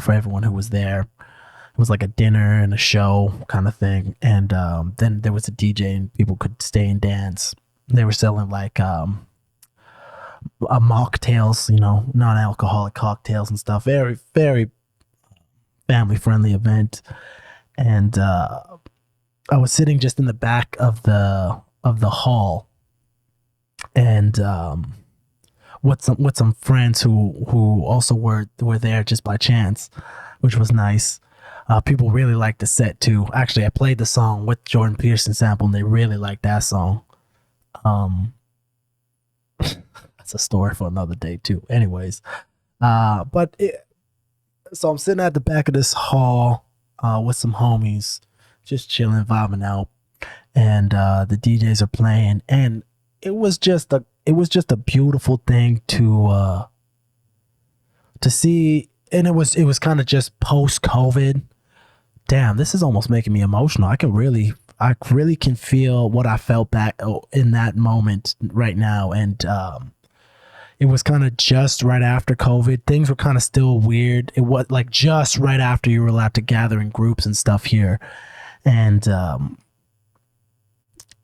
for everyone who was there. It was like a dinner and a show kind of thing, and then there was a DJ and people could stay and dance. They were selling like mocktails, non-alcoholic cocktails and stuff. Very, very family-friendly event, and I was sitting just in the back of the hall. And with some friends who also were there just by chance, which was nice. People really liked the set too. Actually, I played the song with Jordan Peterson sample, and they really liked that song. That's a story for another day too. Anyways, so I'm sitting at the back of this hall with some homies, just chilling, vibing out, and the DJs are playing, and it was just a beautiful thing to see. And it was kind of just post-COVID. Damn, this is almost making me emotional. I really can feel what I felt back in that moment right now. And it was kind of just right after COVID. Things were kind of still weird. It was like just right after you were allowed to gather in groups and stuff here. And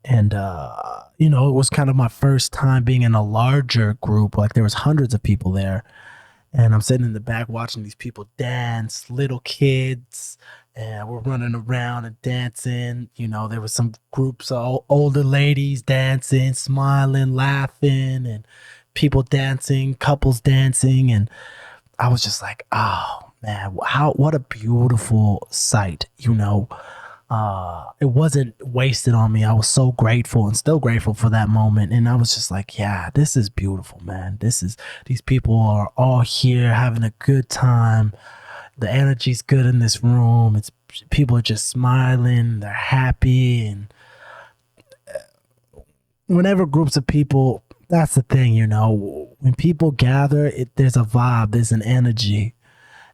it was kind of my first time being in a larger group. Like, there was hundreds of people there, and I'm sitting in the back watching these people dance, little kids, and we're running around and dancing. There was some groups of older ladies dancing, smiling, laughing, and people dancing, couples dancing. And I was just like, oh man, what a beautiful sight. It wasn't wasted on me. I was so grateful and still grateful for that moment. And I was just like, yeah, this is beautiful, man. These people are all here having a good time. The energy's good in this room. People are just smiling. They're happy. And whenever groups of people, that's the thing, you know, when people gather, there's a vibe, there's an energy,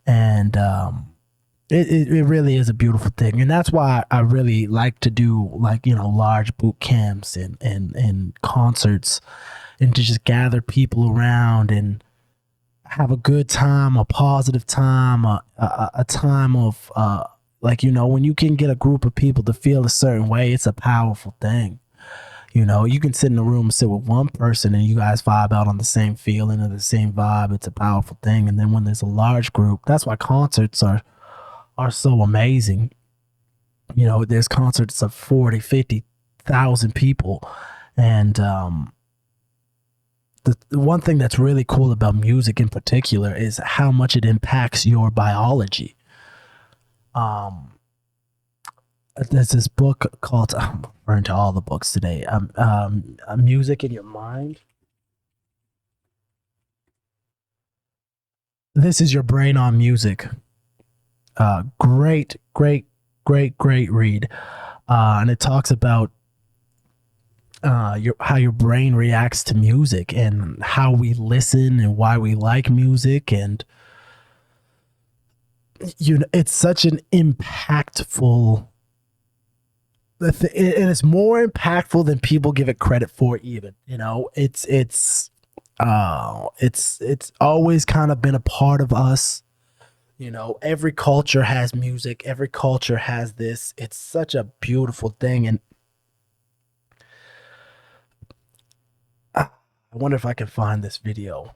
and it really is a beautiful thing. And that's why I really like to do, like, you know, large boot camps and concerts, and to just gather people around and have a good time, a positive time, a time of like, you know, when you can get a group of people to feel a certain way, it's a powerful thing. You know, you can sit in a room, sit with one person, and you guys vibe out on the same feeling or the same vibe. It's a powerful thing. And then when there's a large group, that's why concerts are so amazing. You know, there's concerts of 40, 50,000 people. And the one thing that's really cool about music in particular is how much it impacts your biology. There's this book called, I'm referring to all the books today, Music in Your Mind. This is Your Brain on Music. Great read. And it talks about how your brain reacts to music and how we listen and why we like music. And you know, it's such an impactful, and it's more impactful than people give it credit for. Even, you know, it's always kind of been a part of us. You know, every culture has music, every culture has this. It's such a beautiful thing. And I wonder if I can find this video,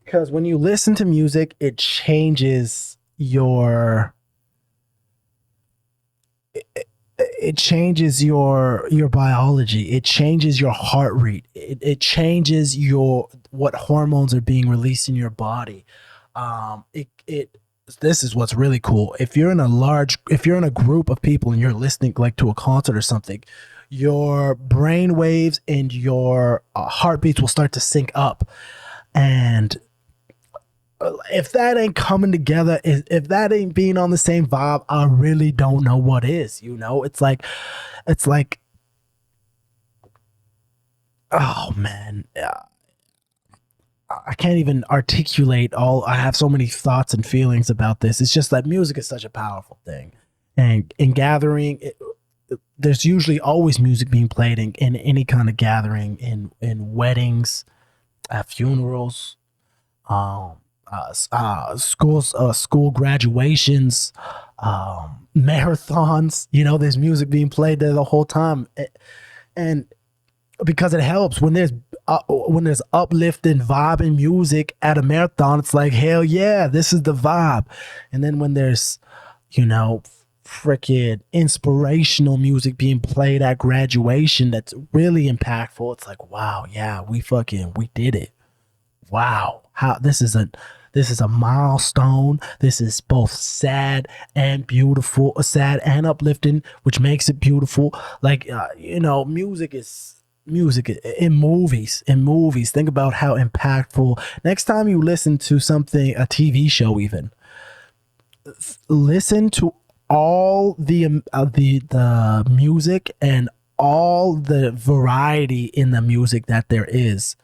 because when you listen to music, it changes your biology. It changes your heart rate. It changes what hormones are being released in your body. This is what's really cool. If you're in a group of people and you're listening like to a concert or something, your brain waves and your heartbeats will start to sync up. And if that ain't coming together, if that ain't being on the same vibe, I really don't know what is. You know, it's like, oh man, I can't even articulate all. I have so many thoughts and feelings about this. It's just that music is such a powerful thing, and in gathering, there's usually always music being played in any kind of gathering, in weddings, at funerals, school graduations, marathons. You know, there's music being played there the whole time, and because it helps when there's uplifting vibe and music at a marathon. It's like, hell yeah, this is the vibe. And then when there's, you know, freaking inspirational music being played at graduation that's really impactful, it's like, wow, yeah, we did it. Wow, how this is a milestone. This is both sad and beautiful, sad and uplifting, which makes it beautiful. Like, you know, music in movies. Think about how impactful. Next time you listen to something, a TV show, even listen to all the music and all the variety in the music that there is.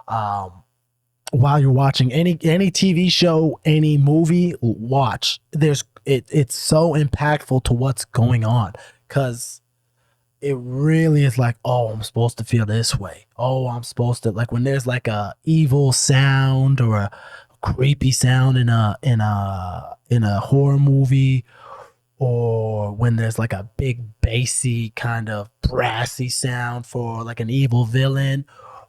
While you're watching any TV show, any movie, watch. It's so impactful to what's going on, because it really is like, oh, I'm supposed to feel this way. Oh, I'm supposed to, like, when there's like a evil sound or a creepy sound in a horror movie, or when there's like a big bassy kind of brassy sound for like an evil villain,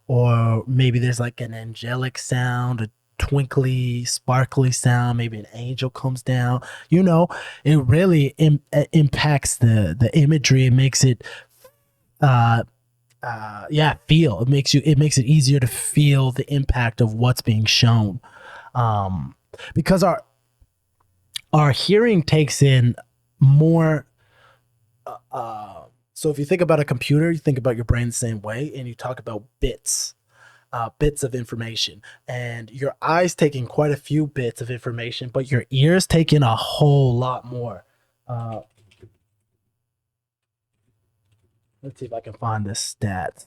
or maybe there's like an angelic sound, a twinkly, sparkly sound, maybe an angel comes down. You know, it really impacts the imagery. It makes it feel. It makes it easier to feel the impact of what's being shown, because our hearing takes in more. So if you think about a computer, you think about your brain the same way, and you talk about bits of information, and your eyes take in quite a few bits of information, but your ears take in a whole lot more. Let's see if I can find this stat.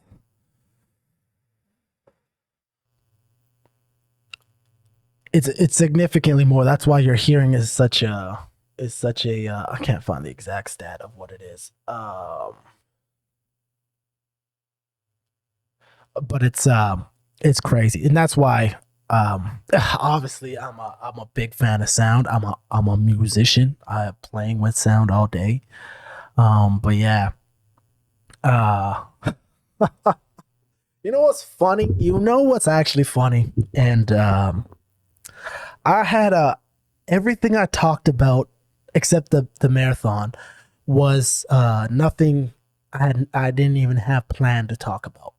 It's significantly more. That's why your hearing is such a I can't find the exact stat of what it is. But it's crazy, and that's why obviously I'm a big fan of sound. I'm a musician. I am playing with sound all day. But yeah. You know what's funny? You know what's actually funny? And I had everything I talked about except the marathon was nothing I didn't even have planned to talk about.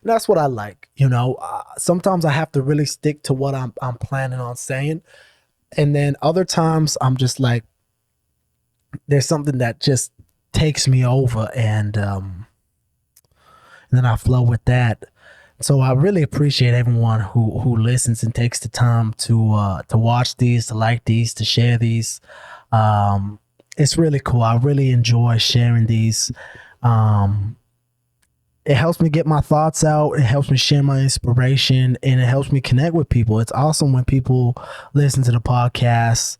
And that's what I like, you know. Sometimes I have to really stick to what I'm planning on saying, and then other times I'm just like, there's something that just takes me over, and then I flow with that. So I really appreciate everyone who listens and takes the time to watch these, to like these, to share these. It's really cool. I really enjoy sharing these. It helps me get my thoughts out. It helps me share my inspiration, and it helps me connect with people. It's awesome when people listen to the podcast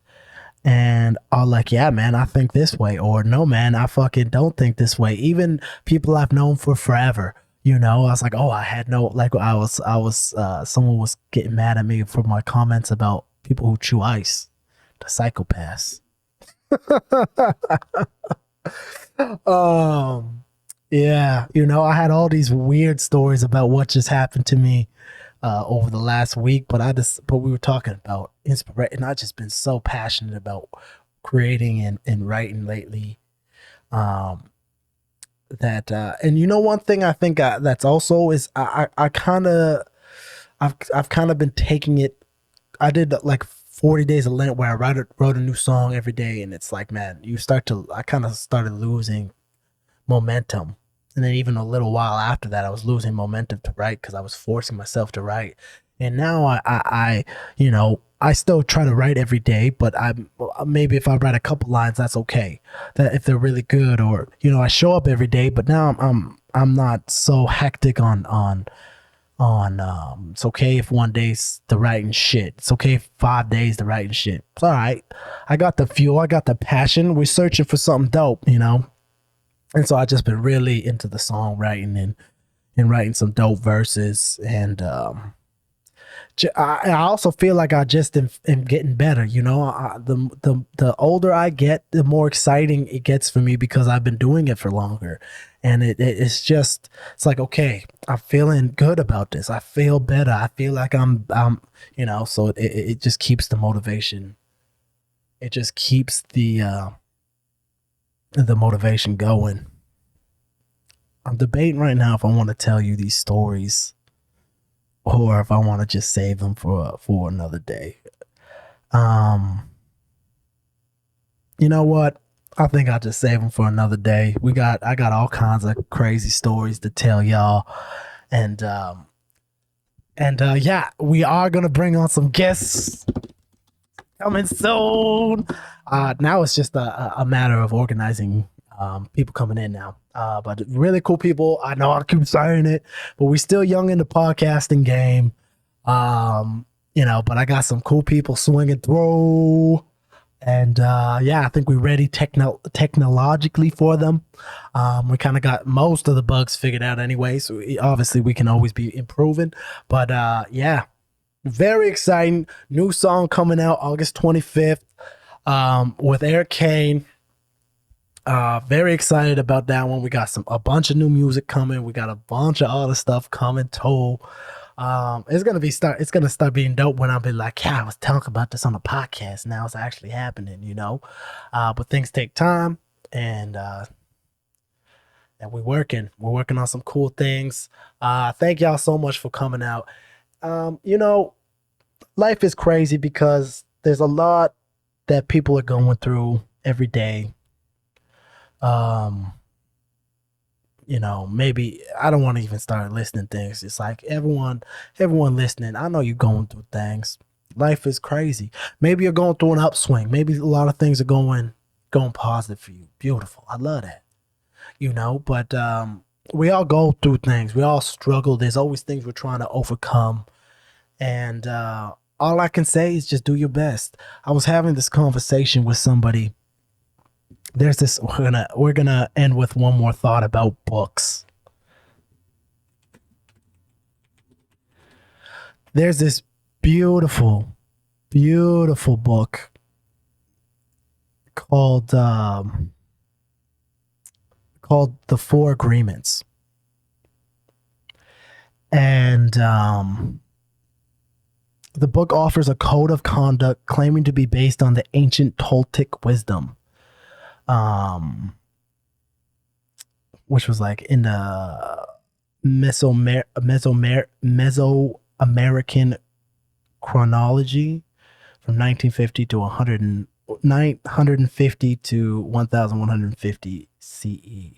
and are like, yeah, man, I think this way, or no, man, I fucking don't think this way. Even people I've known for forever. You know, I was like, oh, I had no, like, I was, someone was getting mad at me for my comments about people who chew ice, the psychopaths. Yeah, you know, I had all these weird stories about what just happened to me over the last week, but we were talking about inspiration, and I've just been so passionate about creating and writing lately. And you know, one thing I think that's also is I've kind of been taking it. I did like 40 days of Lent where I wrote a new song every day, and it's like, man, I kind of started losing momentum. And then even a little while after that, I was losing momentum to write because I was forcing myself to write. And now I you know, I still try to write every day, but maybe if I write a couple lines, that's okay. That if they're really good, or, you know, I show up every day, but now I'm not so hectic on it's okay if one day's the writing shit. It's okay if 5 days the writing shit. It's all right. I got the fuel. I got the passion. We're searching for something dope, you know? And so I just been really into the songwriting and writing some dope verses. And I also feel like I just am getting better. You know, the older I get, the more exciting it gets for me because I've been doing it for longer. And it's like, okay, I'm feeling good about this. I feel better. I feel like I'm you know, so it just keeps the motivation. It just keeps the motivation going. I'm debating right now if I want to tell you these stories or if I want to just save them for another day. You know what? I think I'll just save them for another day. I got all kinds of crazy stories to tell y'all. And yeah, we are going to bring on some guests coming soon. Now it's just a matter of organizing people coming in now. But really cool people. I know I keep saying it, but we're still young in the podcasting game. You know, but I got some cool people swinging through. And yeah, I think we're ready technologically for them. We kind of got most of the bugs figured out anyway, so obviously we can always be improving. But yeah, very exciting. New song coming out August 25th with Eric Kane. Very excited about that one. We got a bunch of new music coming. We got a bunch of other stuff coming too. It's gonna start being dope when I'll be like, yeah, I was talking about this on a podcast. Now it's actually happening, you know. But things take time, and we're working on some cool things. Thank y'all so much for coming out. You know, life is crazy because there's a lot that people are going through every day. You know, maybe I don't want to even start listing things. It's like everyone listening, I know you're going through things. Life is crazy. Maybe you're going through an upswing. Maybe a lot of things are going positive for you. Beautiful. I love that. but we all go through things. We all struggle. There's always things we're trying to overcome. And all I can say is just do your best. I was having this conversation with somebody. There's this, we're gonna end with one more thought about books. There's this beautiful book called The Four Agreements. And the book offers a code of conduct claiming to be based on the ancient Toltec wisdom, which was like in the Mesoamerican chronology from 1950 to 950 to 1150 CE.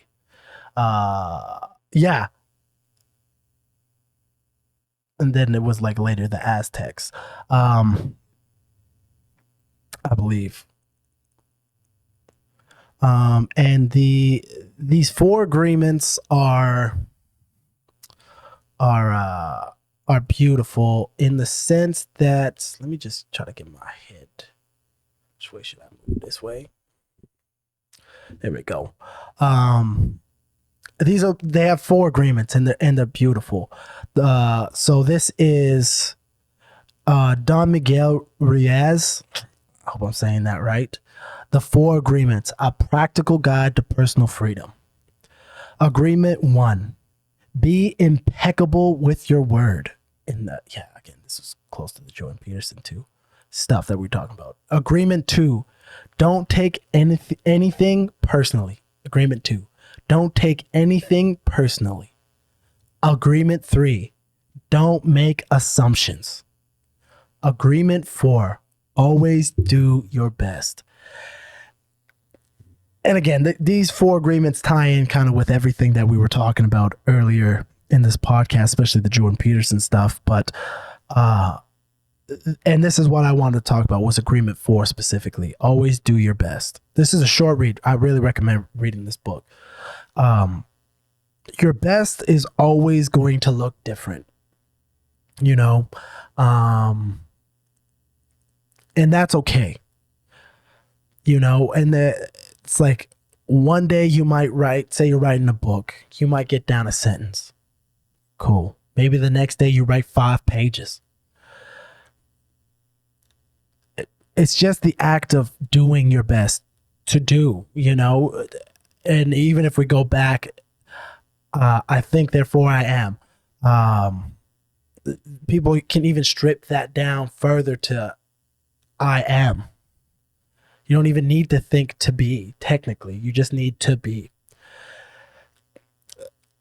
Yeah. And then it was like later the Aztecs, I believe. And these four agreements are beautiful in the sense that, let me just try to get my head. Which way should I move? This way? There we go. They have four agreements and they're beautiful. So this is Don Miguel Ruiz. I hope I'm saying that right. The Four Agreements, a practical guide to personal freedom. Agreement 1, be impeccable with your word. Again, this is close to the Jordan Peterson too. Stuff that we're talking about. Agreement 2, don't take anything personally. Agreement 2, don't take anything personally. Agreement 3, don't make assumptions. Agreement 4, always do your best. And again, these four agreements tie in kind of with everything that we were talking about earlier in this podcast, especially the Jordan Peterson stuff. But, and this is what I wanted to talk about, was agreement 4 specifically. Always do your best. This is a short read. I really recommend reading this book. Your best is always going to look different, and that's okay. And it's like one day you might say you're writing a book, you might get down a sentence. Cool. Maybe the next day you write 5 pages. It's just the act of doing your best to do, and even if we go back, I think, therefore I am. People can even strip that down further to I am. You don't even need to think to be, technically. You just need to be.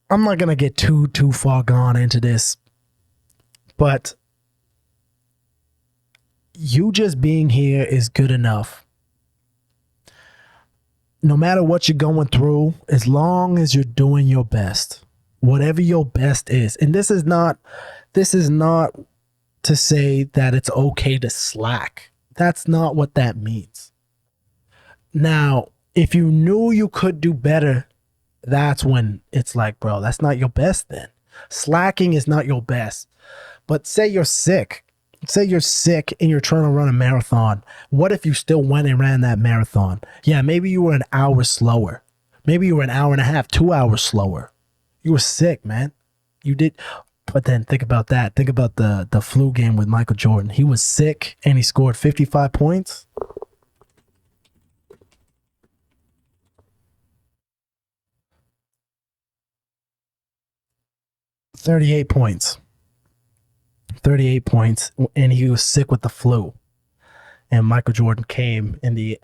I'm not going to get too far gone into this, but you just being here is good enough. No matter what you're going through, as long as you're doing your best, whatever your best is. And this is not to say that it's okay to slack. That's not what that means. Now, if you knew you could do better, that's when it's like, bro, that's not your best then. Slacking is not your best. But say you're sick. Say you're sick and you're trying to run a marathon. What if you still went and ran that marathon? Yeah, maybe you were an hour slower. Maybe you were an hour and a half, 2 hours slower. You were sick, man. You did. But then think about that. Think about the flu game with Michael Jordan. He was sick and he scored 55 points. $38 points. 38 points, and he was sick with the flu. And Michael Jordan came in the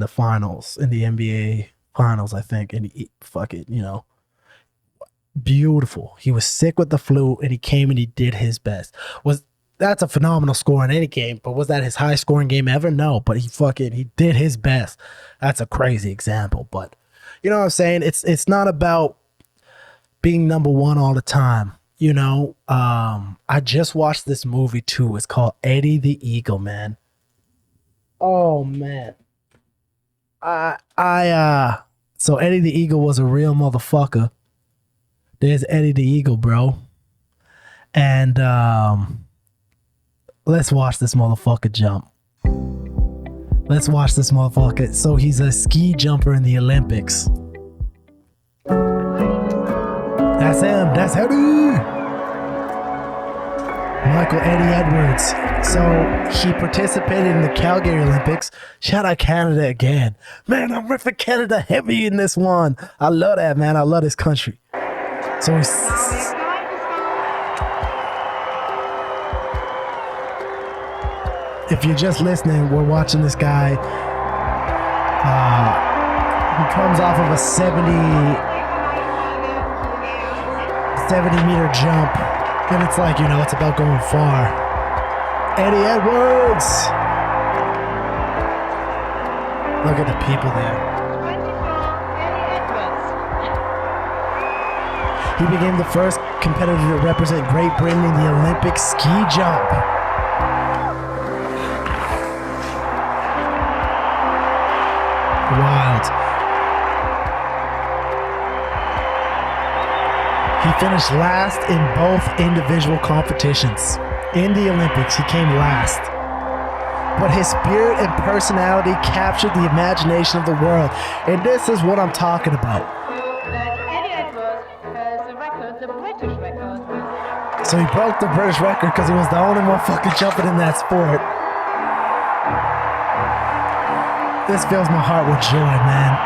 finals, in the NBA finals, I think, and he beautiful. He was sick with the flu, and he came and he did his best. That's a phenomenal score in any game, but was that his high scoring game ever? No, but he did his best. That's a crazy example, but you know what I'm saying? It's not about being number one all the time. I just watched this movie too. It's called Eddie the Eagle, man. Oh man. So Eddie the Eagle was a real motherfucker. There's Eddie the Eagle, bro. And let's watch this motherfucker jump. Let's watch this motherfucker. So he's a ski jumper in the Olympics. That's him. That's Eddie. Michael Eddie Edwards. So he participated in the Calgary Olympics. Shout out Canada again. Man, I'm ripping Canada heavy in this one. I love that, man. I love this country. So he's... If you're just listening, we're watching this guy who comes off of a 70-meter jump. And it's like, it's about going far. Eddie Edwards. Look at the people there. He became the first competitor to represent Great Britain in the Olympic ski jump. Wild. He finished last in both individual competitions. In the Olympics, he came last. But his spirit and personality captured the imagination of the world. And this is what I'm talking about. So he broke the British record because he was the only one fucking jumping in that sport. This fills my heart with joy, man.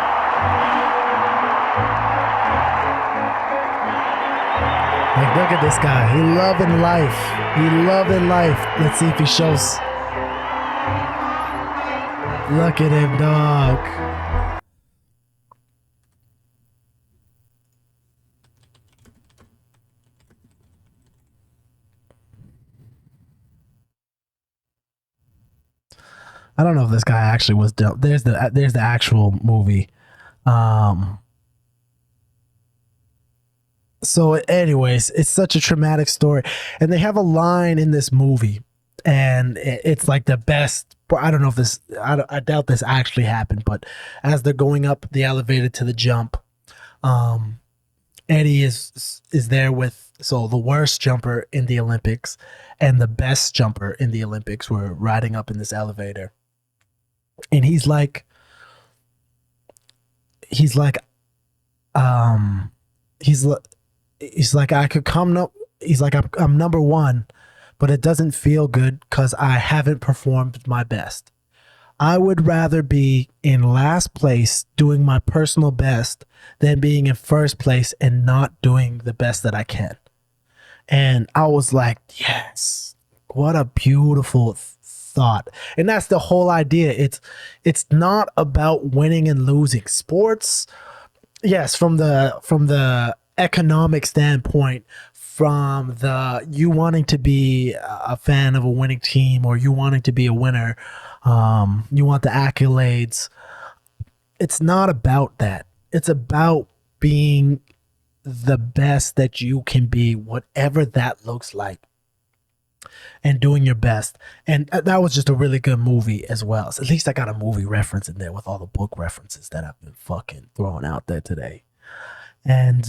Like, look at this guy. He loving life. He loving life. Let's see if he shows. Look at him, dog. I don't know if this guy actually was dope. There's the actual movie. So anyways, it's such a traumatic story. And they have a line in this movie, and it's like the best. I don't know if this, I doubt this actually happened, but as they're going up the elevator to the jump, Eddie is there with, so the worst jumper in the Olympics and the best jumper in the Olympics were riding up in this elevator. And he's like, I could come up. He's like, I'm number one, but it doesn't feel good because I haven't performed my best. I would rather be in last place doing my personal best than being in first place and not doing the best that I can. And I was like, yes, what a beautiful thought. And that's the whole idea. It's not about winning and losing. Sports, yes, from the economic standpoint, from the you wanting to be a fan of a winning team or you wanting to be a winner, you want the accolades. It's not about that. It's about being the best that you can be, whatever that looks like, and doing your best. And that was just a really good movie as well. So at least I got a movie reference in there with all the book references that I've been fucking throwing out there today. And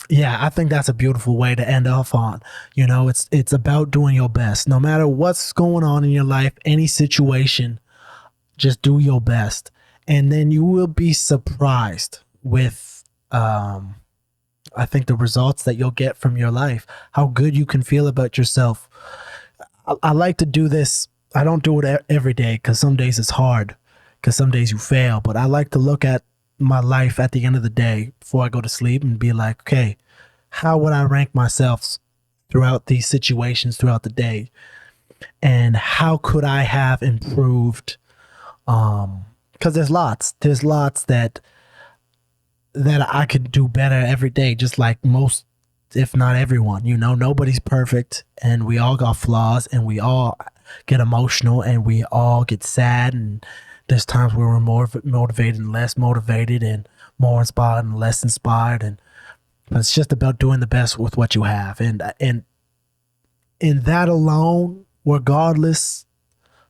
yeah, I think that's a beautiful way to end off on. You know, it's about doing your best. No matter what's going on in your life, any situation, just do your best. And then you will be surprised with, I think, the results that you'll get from your life, how good you can feel about yourself. I like to do this. I don't do it every day because some days it's hard, because some days you fail. But I like to look at my life at the end of the day before I go to sleep and be like, okay, how would I rank myself throughout these situations throughout the day? And how could I have improved? Because there's lots that I could do better every day, just like most, if not everyone. You know, nobody's perfect, and we all got flaws, and we all get emotional, and we all get sad, and there's times where we're more motivated and less motivated, and more inspired and less inspired, but it's just about doing the best with what you have, and in that alone, regardless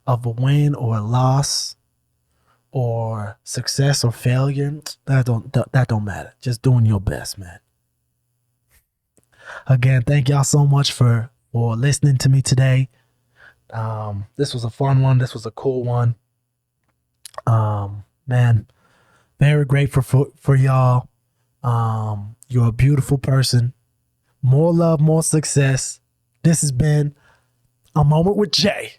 of a win or a loss, or success or failure, that don't matter. Just doing your best, man. Again, thank y'all so much for listening to me today. This was a fun one. This was a cool one. Man, very grateful for y'all. You're a beautiful person. More love, more success. This has been A Moment with Jay.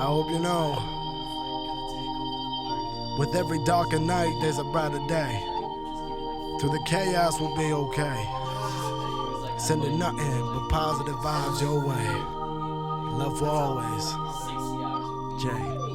I hope you know, with every darker night, there's a brighter day. Through the chaos, we'll be okay. Sending nothing but positive vibes your way. Love for always. Jay.